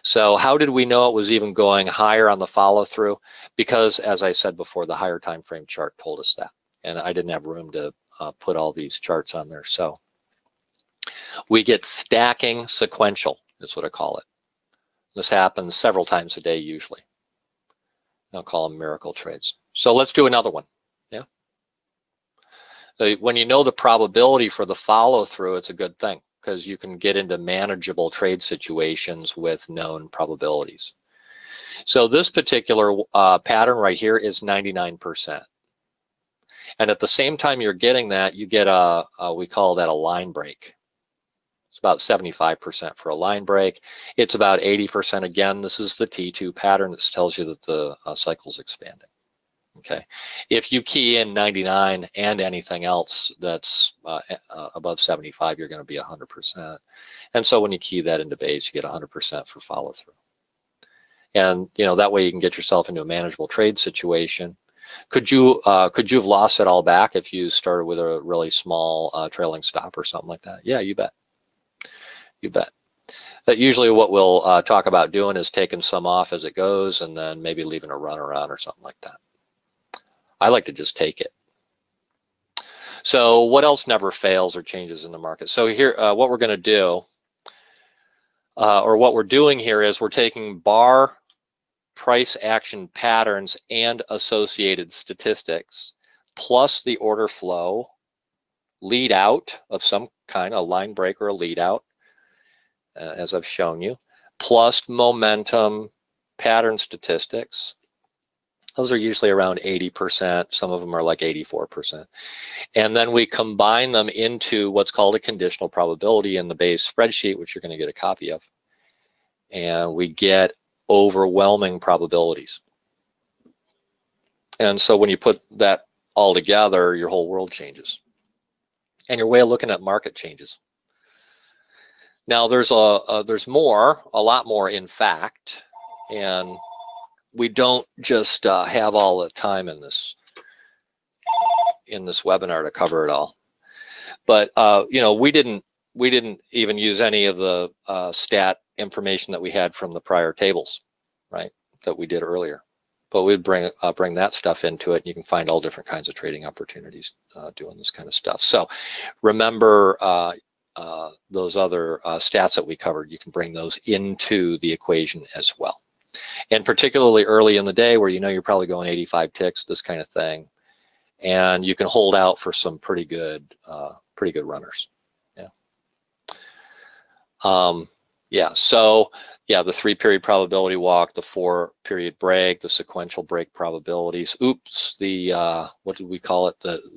So how did we know it was even going higher on the follow through? Because as I said before, the higher time frame chart told us that, and I didn't have room to put all these charts on there. So we get stacking sequential is what I call it. This happens several times a day usually. I'll call them miracle trades. So let's do another one. Yeah. When you know the probability for the follow through, it's a good thing, because you can get into manageable trade situations with known probabilities. So this particular pattern right here is 99%. And at the same time you're getting that, you get we call that a line break. It's about 75% for a line break. It's about 80% again. This is the T2 pattern that tells you that the cycle's expanding. Okay, if you key in 99 and anything else that's above 75, you're going to be 100%. And so when you key that into Bayes, you get 100% for follow through. And that way you can get yourself into a manageable trade situation. Could you have lost it all back if you started with a really small trailing stop or something like that? Yeah, you bet. You bet. That usually what we'll talk about doing is taking some off as it goes, and then maybe leaving a run around or something like that. I like to just take it. So what else never fails or changes in the market? So here, what we're going to do, or what we're doing here, is we're taking bar price action patterns and associated statistics, plus the order flow, lead out of some kind, a line break or a lead out, as I've shown you, plus momentum pattern statistics. Those are usually around 80%. Some of them are like 84%. And then we combine them into what's called a conditional probability in the Bayes spreadsheet, which you're going to get a copy of. And we get overwhelming probabilities. And so when you put that all together, your whole world changes. And your way of looking at market changes. Now there's a lot more in fact, and we don't just have all the time in this webinar to cover it all. But we didn't even use any of the stat information that we had from the prior tables, right, that we did earlier. but we'd bring that stuff into it, and you can find all different kinds of trading opportunities doing this kind of stuff. So remember those other stats that we covered, you can bring those into the equation as well. And particularly early in the day where you know you're probably going 85 ticks, this kind of thing, and you can hold out for some pretty good runners. Yeah. So yeah, the 3-period probability walk, the 4-period break, the sequential break probabilities. Oops, the what did we call it? The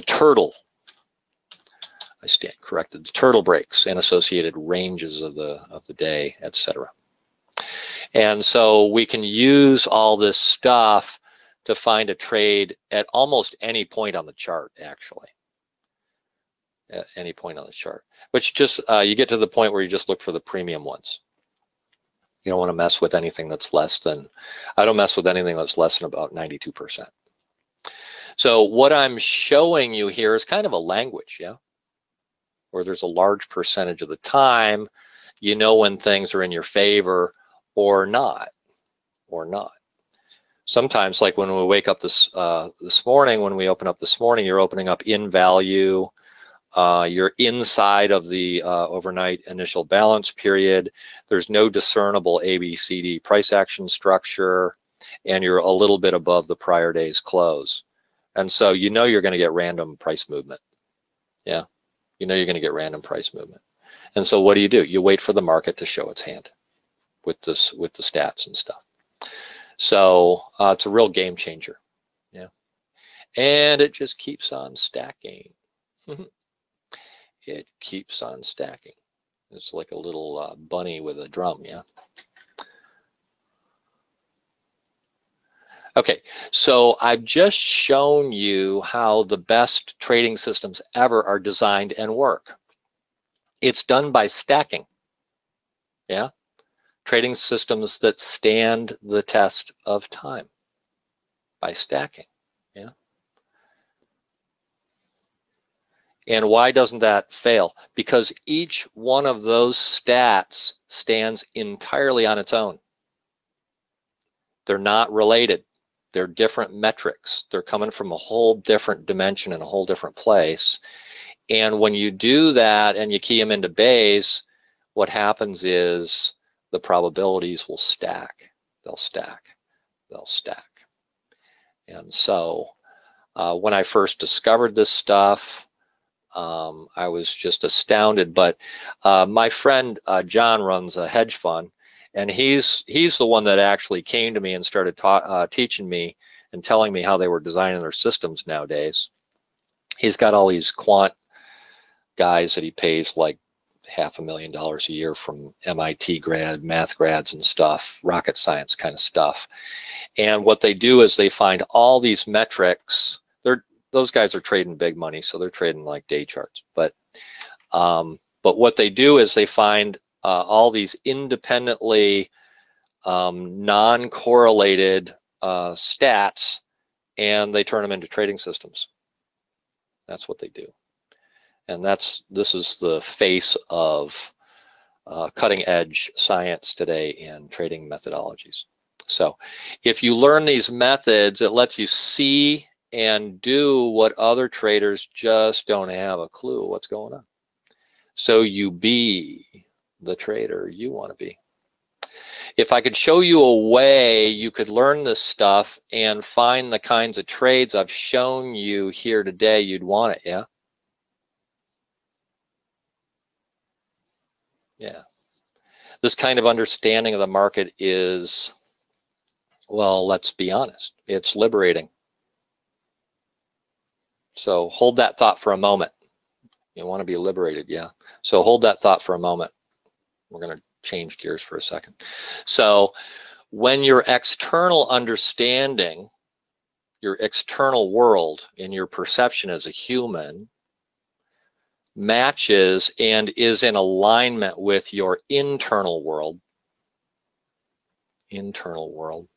turtle. I stand corrected. The turtle breaks and associated ranges of the day, etc. And so we can use all this stuff to find a trade at almost any point on the chart, actually. At any point on the chart, which just you get to the point where you just look for the premium ones. You don't want to mess with anything that's less than, I don't mess with anything that's less than about 92%. So what I'm showing you here is kind of a language, yeah, where there's a large percentage of the time you know when things are in your favor or not, Sometimes, like when we wake up this morning, when we open up this morning, you're opening up in value. You're inside of the overnight initial balance period. There's no discernible ABCD price action structure, and you're a little bit above the prior day's close. And so you know you're going to get random price movement. Yeah, you know you're going to get random price movement. And so what do? You wait for the market to show its hand with the stats and stuff. So it's a real game changer. Yeah, and it just keeps on stacking. It keeps on stacking. It's like a little bunny with a drum, yeah? Okay, so I've just shown you how the best trading systems ever are designed and work. It's done by stacking, yeah? Trading systems that stand the test of time by stacking, yeah? And why doesn't that fail? Because each one of those stats stands entirely on its own. They're not related. They're different metrics. They're coming from a whole different dimension and a whole different place. And when you do that and you key them into Bayes, what happens is the probabilities will stack. They'll stack. They'll stack. And so when I first discovered this stuff, I was just astounded. But my friend John runs a hedge fund, and he's the one that actually came to me and started teaching me and telling me how they were designing their systems nowadays. He's got all these quant guys that he pays like $500,000 a year from MIT math grads and stuff, rocket science kind of stuff. And what they do is they find all these metrics. Those guys are trading big money, so they're trading like day charts. But what they do is they find all these independently non-correlated stats, and they turn them into trading systems. That's what they do, and this is the face of cutting-edge science today in trading methodologies. So, if you learn these methods, it lets you see and do what other traders just don't have a clue what's going on. So you be the trader you want to be. If I could show you a way you could learn this stuff and find the kinds of trades I've shown you here today, you'd want it, yeah? Yeah. This kind of understanding of the market is, well, let's be honest, it's liberating. So hold that thought for a moment. You want to be liberated, yeah. So hold that thought for a moment. We're going to change gears for a second. So when your external understanding, your external world and your perception as a human matches and is in alignment with your internal world, internal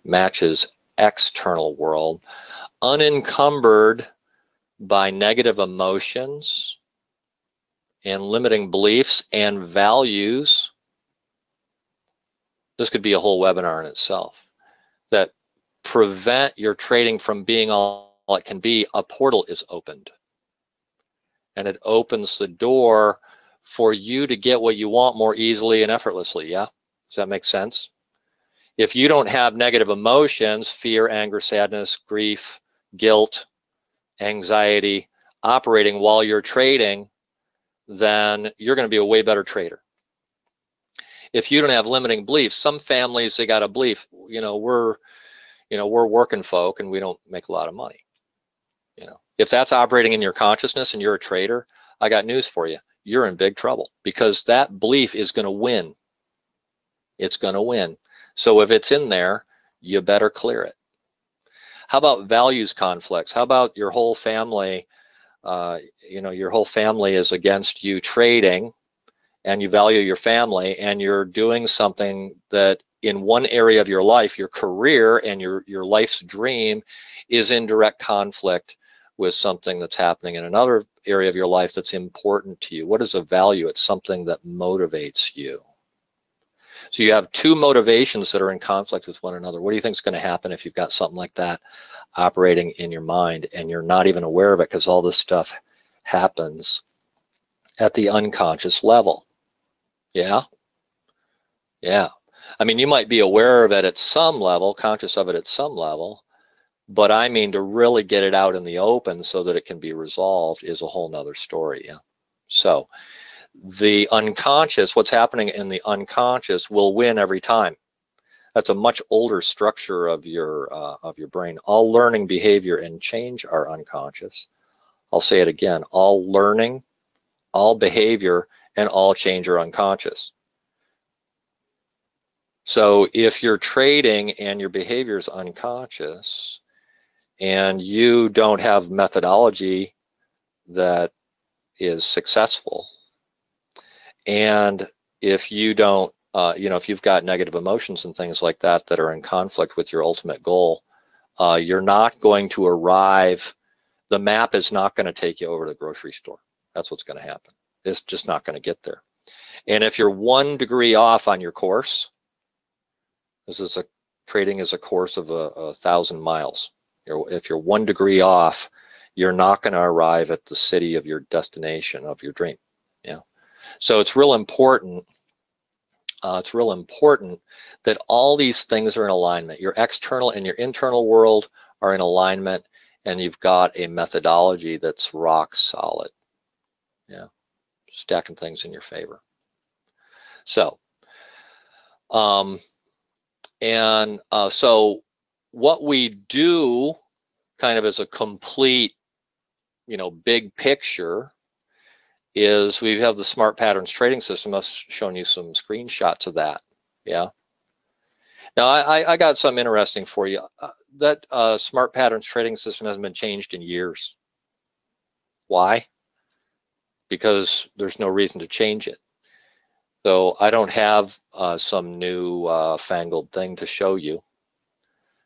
matches external world, unencumbered by negative emotions and limiting beliefs and values, This could be a whole webinar in itself, that prevent your trading from being all it can be. A portal is opened, and it opens the door for you to get what you want more easily and effortlessly. Yeah, does that make sense? If you don't have negative emotions, fear, anger, sadness, grief, guilt, anxiety, operating while you're trading, then you're going to be a way better trader. If you don't have limiting beliefs, some families, they got a belief, we're working folk and we don't make a lot of money. If that's operating in your consciousness and you're a trader, I got news for you. You're in big trouble, because that belief is going to win. It's going to win. So if it's in there, you better clear it. How about values conflicts? How about your whole family, your whole family is against you trading, and you value your family, and you're doing something that in one area of your life, your career and your life's dream, is in direct conflict with something that's happening in another area of your life that's important to you. What is a value? It's something that motivates you. So you have two motivations that are in conflict with one another. What do you think is going to happen if you've got something like that operating in your mind and you're not even aware of it, because all this stuff happens at the unconscious level? Yeah? Yeah. I mean, you might be aware of it at some level, conscious of it at some level, but I mean, to really get it out in the open so that it can be resolved is a whole nother story. Yeah. So the unconscious, what's happening in the unconscious, will win every time. That's a much older structure of your brain. All learning, behavior, and change are unconscious. I'll say it again. All learning, all behavior, and all change are unconscious. So if you're trading and your behavior is unconscious, and you don't have methodology that is successful, and if you don't, if you've got negative emotions and things like that that are in conflict with your ultimate goal, you're not going to arrive. The map is not going to take you over to the grocery store. That's what's going to happen. It's just not going to get there. And if you're 1 degree off on your course, trading is a course of 1,000 miles. If you're 1 degree off, you're not going to arrive at the city of your destination, of your dream. Yeah. So it's real important. It's real important that all these things are in alignment. Your external and your internal world are in alignment, and you've got a methodology that's rock solid. Yeah. Stacking things in your favor. So, so what we do kind of as a complete, big picture is we have the Smart Patterns trading system. I've shown you some screenshots of that. Yeah. Now I got something interesting for you. That Smart Patterns trading system hasn't been changed in years. Why? Because there's no reason to change it. So I don't have some new fangled thing to show you.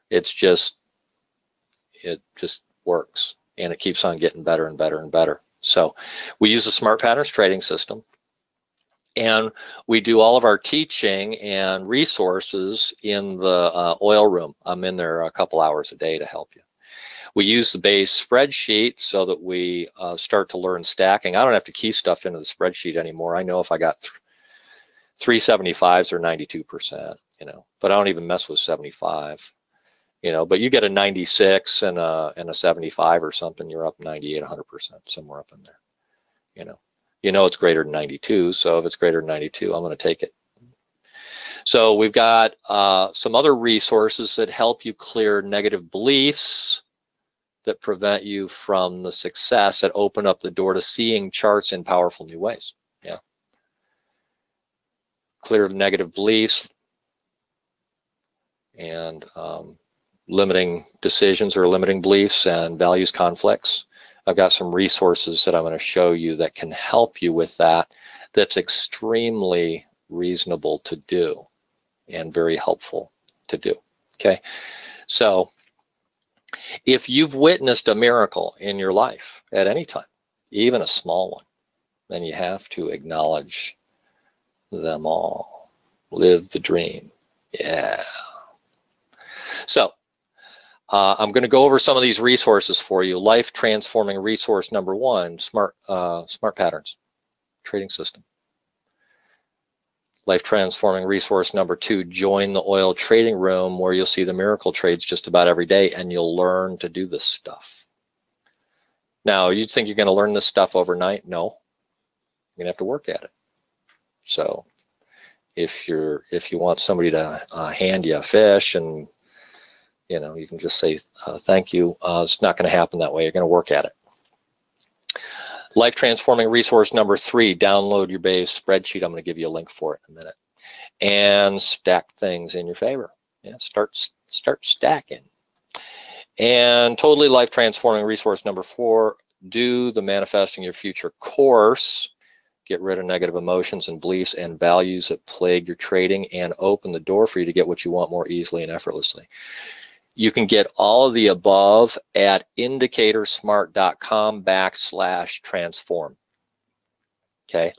It just works, and it keeps on getting better and better and better. So we use the Smart Patterns trading system, and we do all of our teaching and resources in the oil room. I'm in there a couple hours a day to help you. We use the base spreadsheet so that we start to learn stacking. I don't have to key stuff into the spreadsheet anymore. I know if I got 375s or 92%, but I don't even mess with 75. But you get a 96 and a 75 or something, you're up 98, 100%, somewhere up in there. It's greater than 92, so if it's greater than 92, I'm going to take it. So we've got some other resources that help you clear negative beliefs that prevent you from the success, that open up the door to seeing charts in powerful new ways. Yeah. Clear negative beliefs and limiting decisions or limiting beliefs and values conflicts. I've got some resources that I'm going to show you that can help you with that. That's extremely reasonable to do and very helpful to do. Okay, so if you've witnessed a miracle in your life at any time, even a small one, then you have to acknowledge them all. Live the dream. Yeah. So I'm going to go over some of these resources for you. Life transforming resource number 1, smart patterns, trading system. Life transforming resource number 2, join the oil trading room, where you'll see the miracle trades just about every day, and you'll learn to do this stuff. Now, you think you're going to learn this stuff overnight? No, you're going to have to work at it. So if you want somebody to hand you a fish, and you can just say thank you, it's not going to happen that way. You're going to work at it. Life transforming resource number 3, download your base spreadsheet. I'm going to give you a link for it in a minute. And stack things in your favor. Yeah, start stacking. And totally life transforming resource number 4, do the manifesting your future course. Get rid of negative emotions and beliefs and values that plague your trading, and open the door for you to get what you want more easily and effortlessly. You can get all of the above at IndicatorSmart.com/transform. Okay,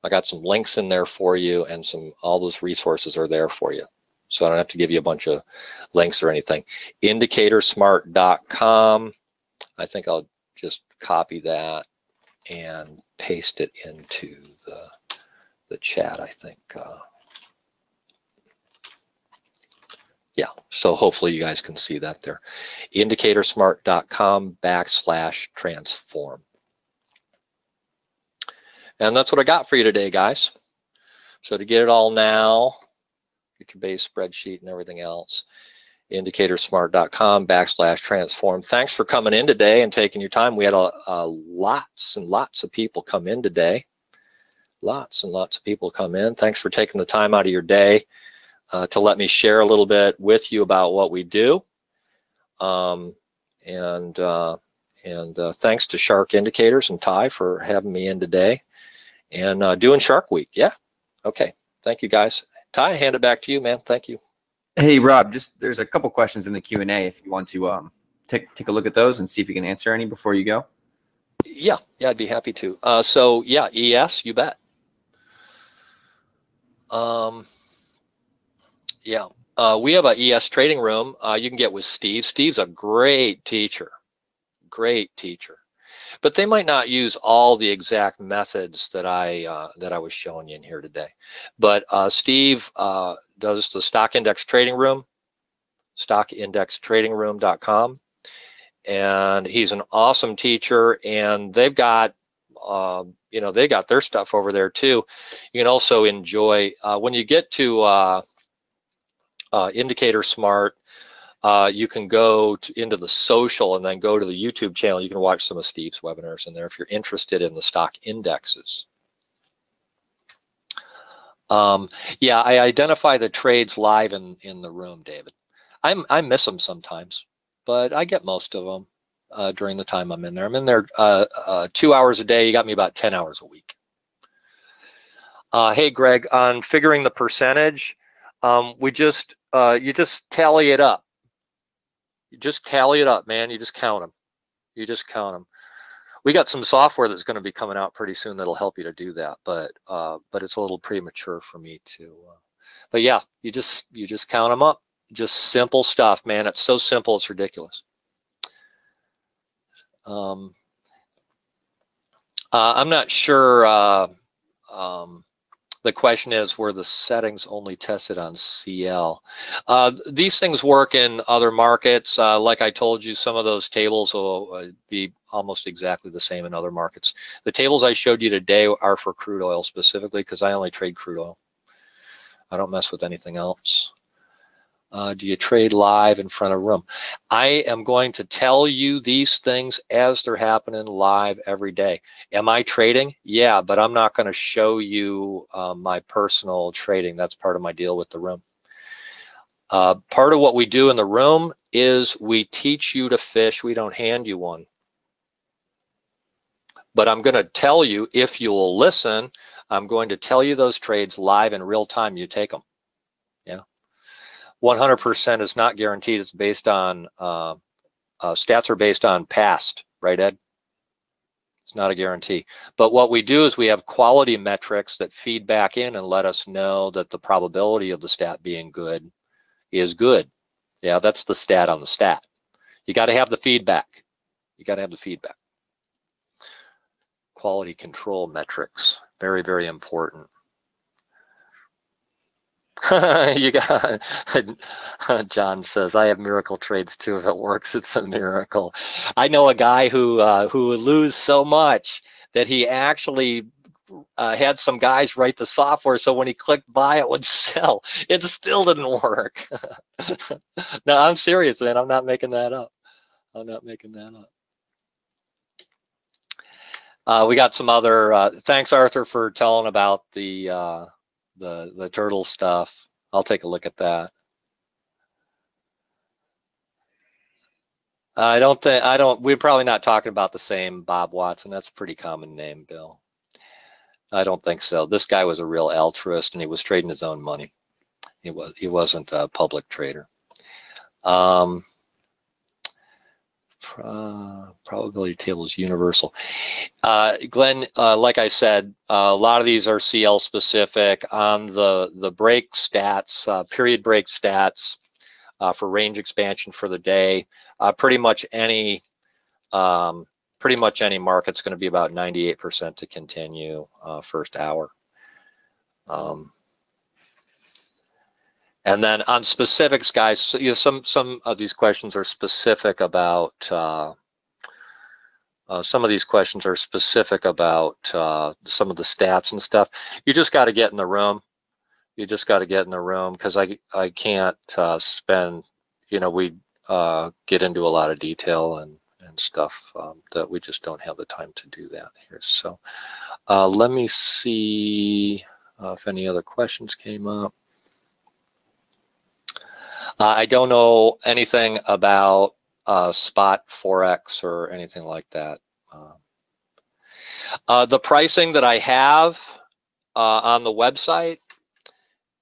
I got some links in there for you, and all those resources are there for you. So I don't have to give you a bunch of links or anything. IndicatorSmart.com. I think I'll just copy that and paste it into the chat, I think. Yeah, so hopefully you guys can see that there. IndicatorSmart.com/transform. And that's what I got for you today, guys. So to get it all now, get your base spreadsheet and everything else, IndicatorSmart.com/transform. Thanks for coming in today and taking your time. We had lots and lots of people come in today. Lots and lots of people come in. Thanks for taking the time out of your day to let me share a little bit with you about what we do. Thanks to Shark Indicators and Ty for having me in today and doing SharkWeek. Yeah. Okay. Thank you, guys. Ty, hand it back to you, man. Thank you. Hey, Rob, there's a couple questions in the Q&A if you want to take a look at those and see if you can answer any before you go. Yeah, I'd be happy to. So yeah, ES, you bet. Yeah, we have a ES trading room. You can get with Steve. Steve's a great teacher, but they might not use all the exact methods that I was showing you in here today. But Steve does the stock index trading room, stockindextradingroom.com, and he's an awesome teacher. And they've got they got their stuff over there too. You can also enjoy when you get to IndicatorSmart. You can go into the social and then go to the YouTube channel. You can watch some of Steve's webinars in there if you're interested in the stock indexes. Yeah, I identify the trades live in the room, David. I miss them sometimes, but I get most of them during the time I'm in there. I'm in there 2 hours a day. You got me about 10 hours a week. Hey, Greg, on figuring the percentage, you just tally it up. You just tally it up, man. You just count them. You just count them. We got some software that's going to be coming out pretty soon that'll help you to do that, but it's a little premature for me to. But yeah, you just count them up. Just simple stuff, man. It's so simple, it's ridiculous. I'm not sure. The question is, were the settings only tested on CL? These things work in other markets. Like I told you, some of those tables will be almost exactly the same in other markets. The tables I showed you today are for crude oil specifically because I only trade crude oil. I don't mess with anything else. Do you trade live in front of a room? I am going to tell you these things as they're happening live every day. Am I trading? Yeah, but I'm not going to show you my personal trading. That's part of my deal with the room. Part of what we do in the room is we teach you to fish. We don't hand you one. But I'm going to tell you, if you will listen, I'm going to tell you those trades live in real time. You take them. 100% is not guaranteed. It's based on, stats are based on past, right, Ed? It's not a guarantee. But what we do is we have quality metrics that feed back in and let us know that the probability of the stat being good is good. Yeah, that's the stat on the stat. You got to have the feedback. You got to have the feedback. Quality control metrics, very, very important. You got John says, I have miracle trades too. If it works, it's a miracle. I know a guy who would lose so much that he actually had some guys write the software so when he clicked buy it would sell. It still didn't work. No, I'm serious, man. I'm not making that up. I'm not making that up. We got some other thanks, Arthur, for telling about the turtle stuff. I'll take a look at that. We're probably not talking about the same Bob Watson. That's a pretty common name, Bill. I don't think so. This guy was a real altruist and he was trading his own money. He wasn't a public trader. Probability table is universal. Glenn, like I said, a lot of these are CL specific. On the break stats, period break stats for range expansion for the day, pretty much any market's going to be about 98% to continue first hour. And then on specifics, guys, you know, some of these questions are specific about some of these questions are specific about some of the stats and stuff. You just got to get in the room. You just got to get in the room because I can't spend, you know, we get into a lot of detail and stuff that we just don't have the time to do that here. So let me see if any other questions came up. I don't know anything about spot Forex or anything like that. The pricing that I have on the website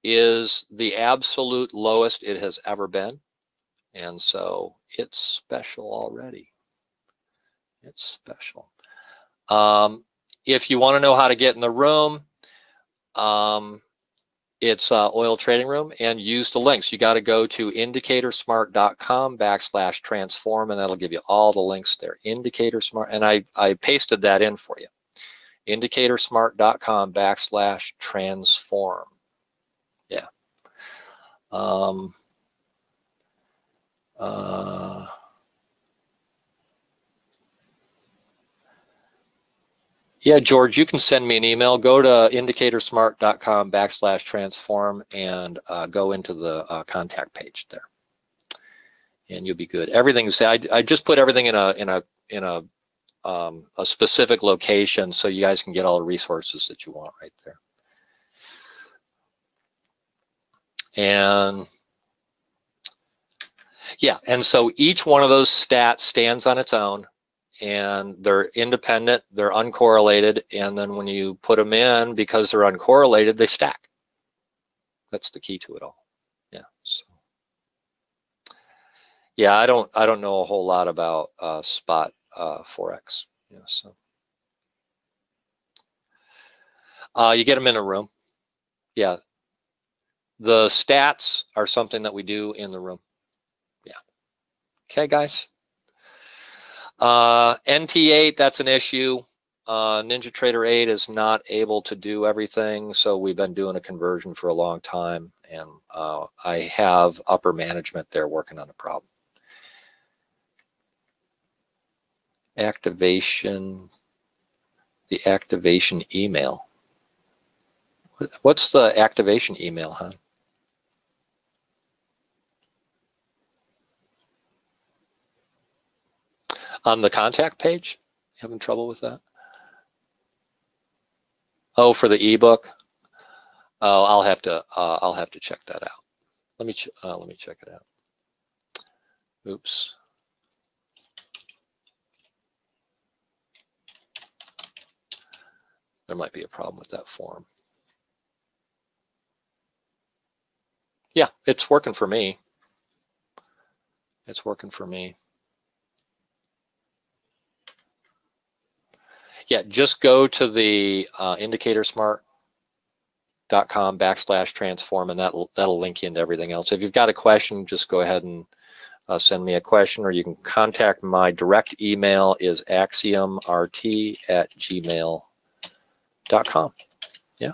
is the absolute lowest it has ever been. And so it's special already. It's special. If you want to know how to get in the room, it's Oil Trading Room, and use the links. You got to go to IndicatorSmart.com/transform, and that'll give you all the links there. IndicatorSmart, and I pasted that in for you. IndicatorSmart.com/transform. Yeah. Yeah, George, you can send me an email. Go to IndicatorSmart.com/transform and go into the contact page there, and you'll be good. Everything's I just put everything in a specific location so you guys can get all the resources that you want right there. And yeah, and so each one of those stats stands on its own. And they're independent, they're uncorrelated, and then when you put them in, because they're uncorrelated, they stack. That's the key to it all. Yeah. So, yeah, I don't know a whole lot about spot Forex. Yeah. So, you get them in a room. Yeah. The stats are something that we do in the room. Yeah. Okay, guys. NT8, that's an issue. NinjaTrader 8 is not able to do everything, so we've been doing a conversion for a long time, and I have upper management there working on the problem. Activation, the activation email. What's the activation email, huh? On the contact page? You having trouble with that? Oh, for the ebook? Oh, I'll have to check that out. Let me check it out. Oops. There might be a problem with that form. Yeah, it's working for me. It's working for me. Yeah, just go to the IndicatorSmart.com/transform, and that'll link you into everything else. If you've got a question, just go ahead and send me a question, or you can contact my direct email is axiomrt@gmail.com. Yeah.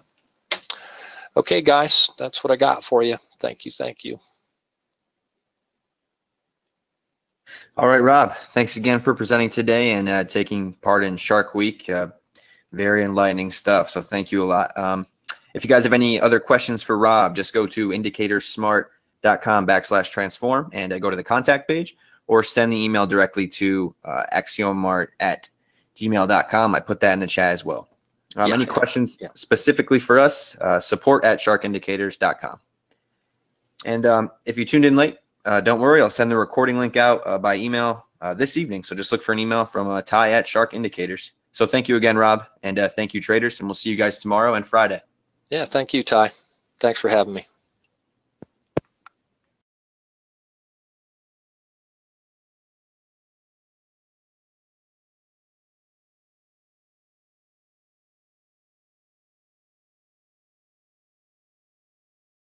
Okay, guys, that's what I got for you. Thank you. Thank you. All right, Rob, thanks again for presenting today and taking part in Shark Week. Very enlightening stuff. So thank you a lot. If you guys have any other questions for Rob, just go to IndicatorSmart.com/transform and go to the contact page, or send the email directly to axiomart@gmail.com. I put that in the chat as well. Any questions specifically for us, support@sharkindicators.com. And if you tuned in late, don't worry, I'll send the recording link out by email this evening. So just look for an email from Ty at Shark Indicators. So thank you again, Rob, and thank you, traders, and we'll see you guys tomorrow and Friday. Yeah, thank you, Ty. Thanks for having me.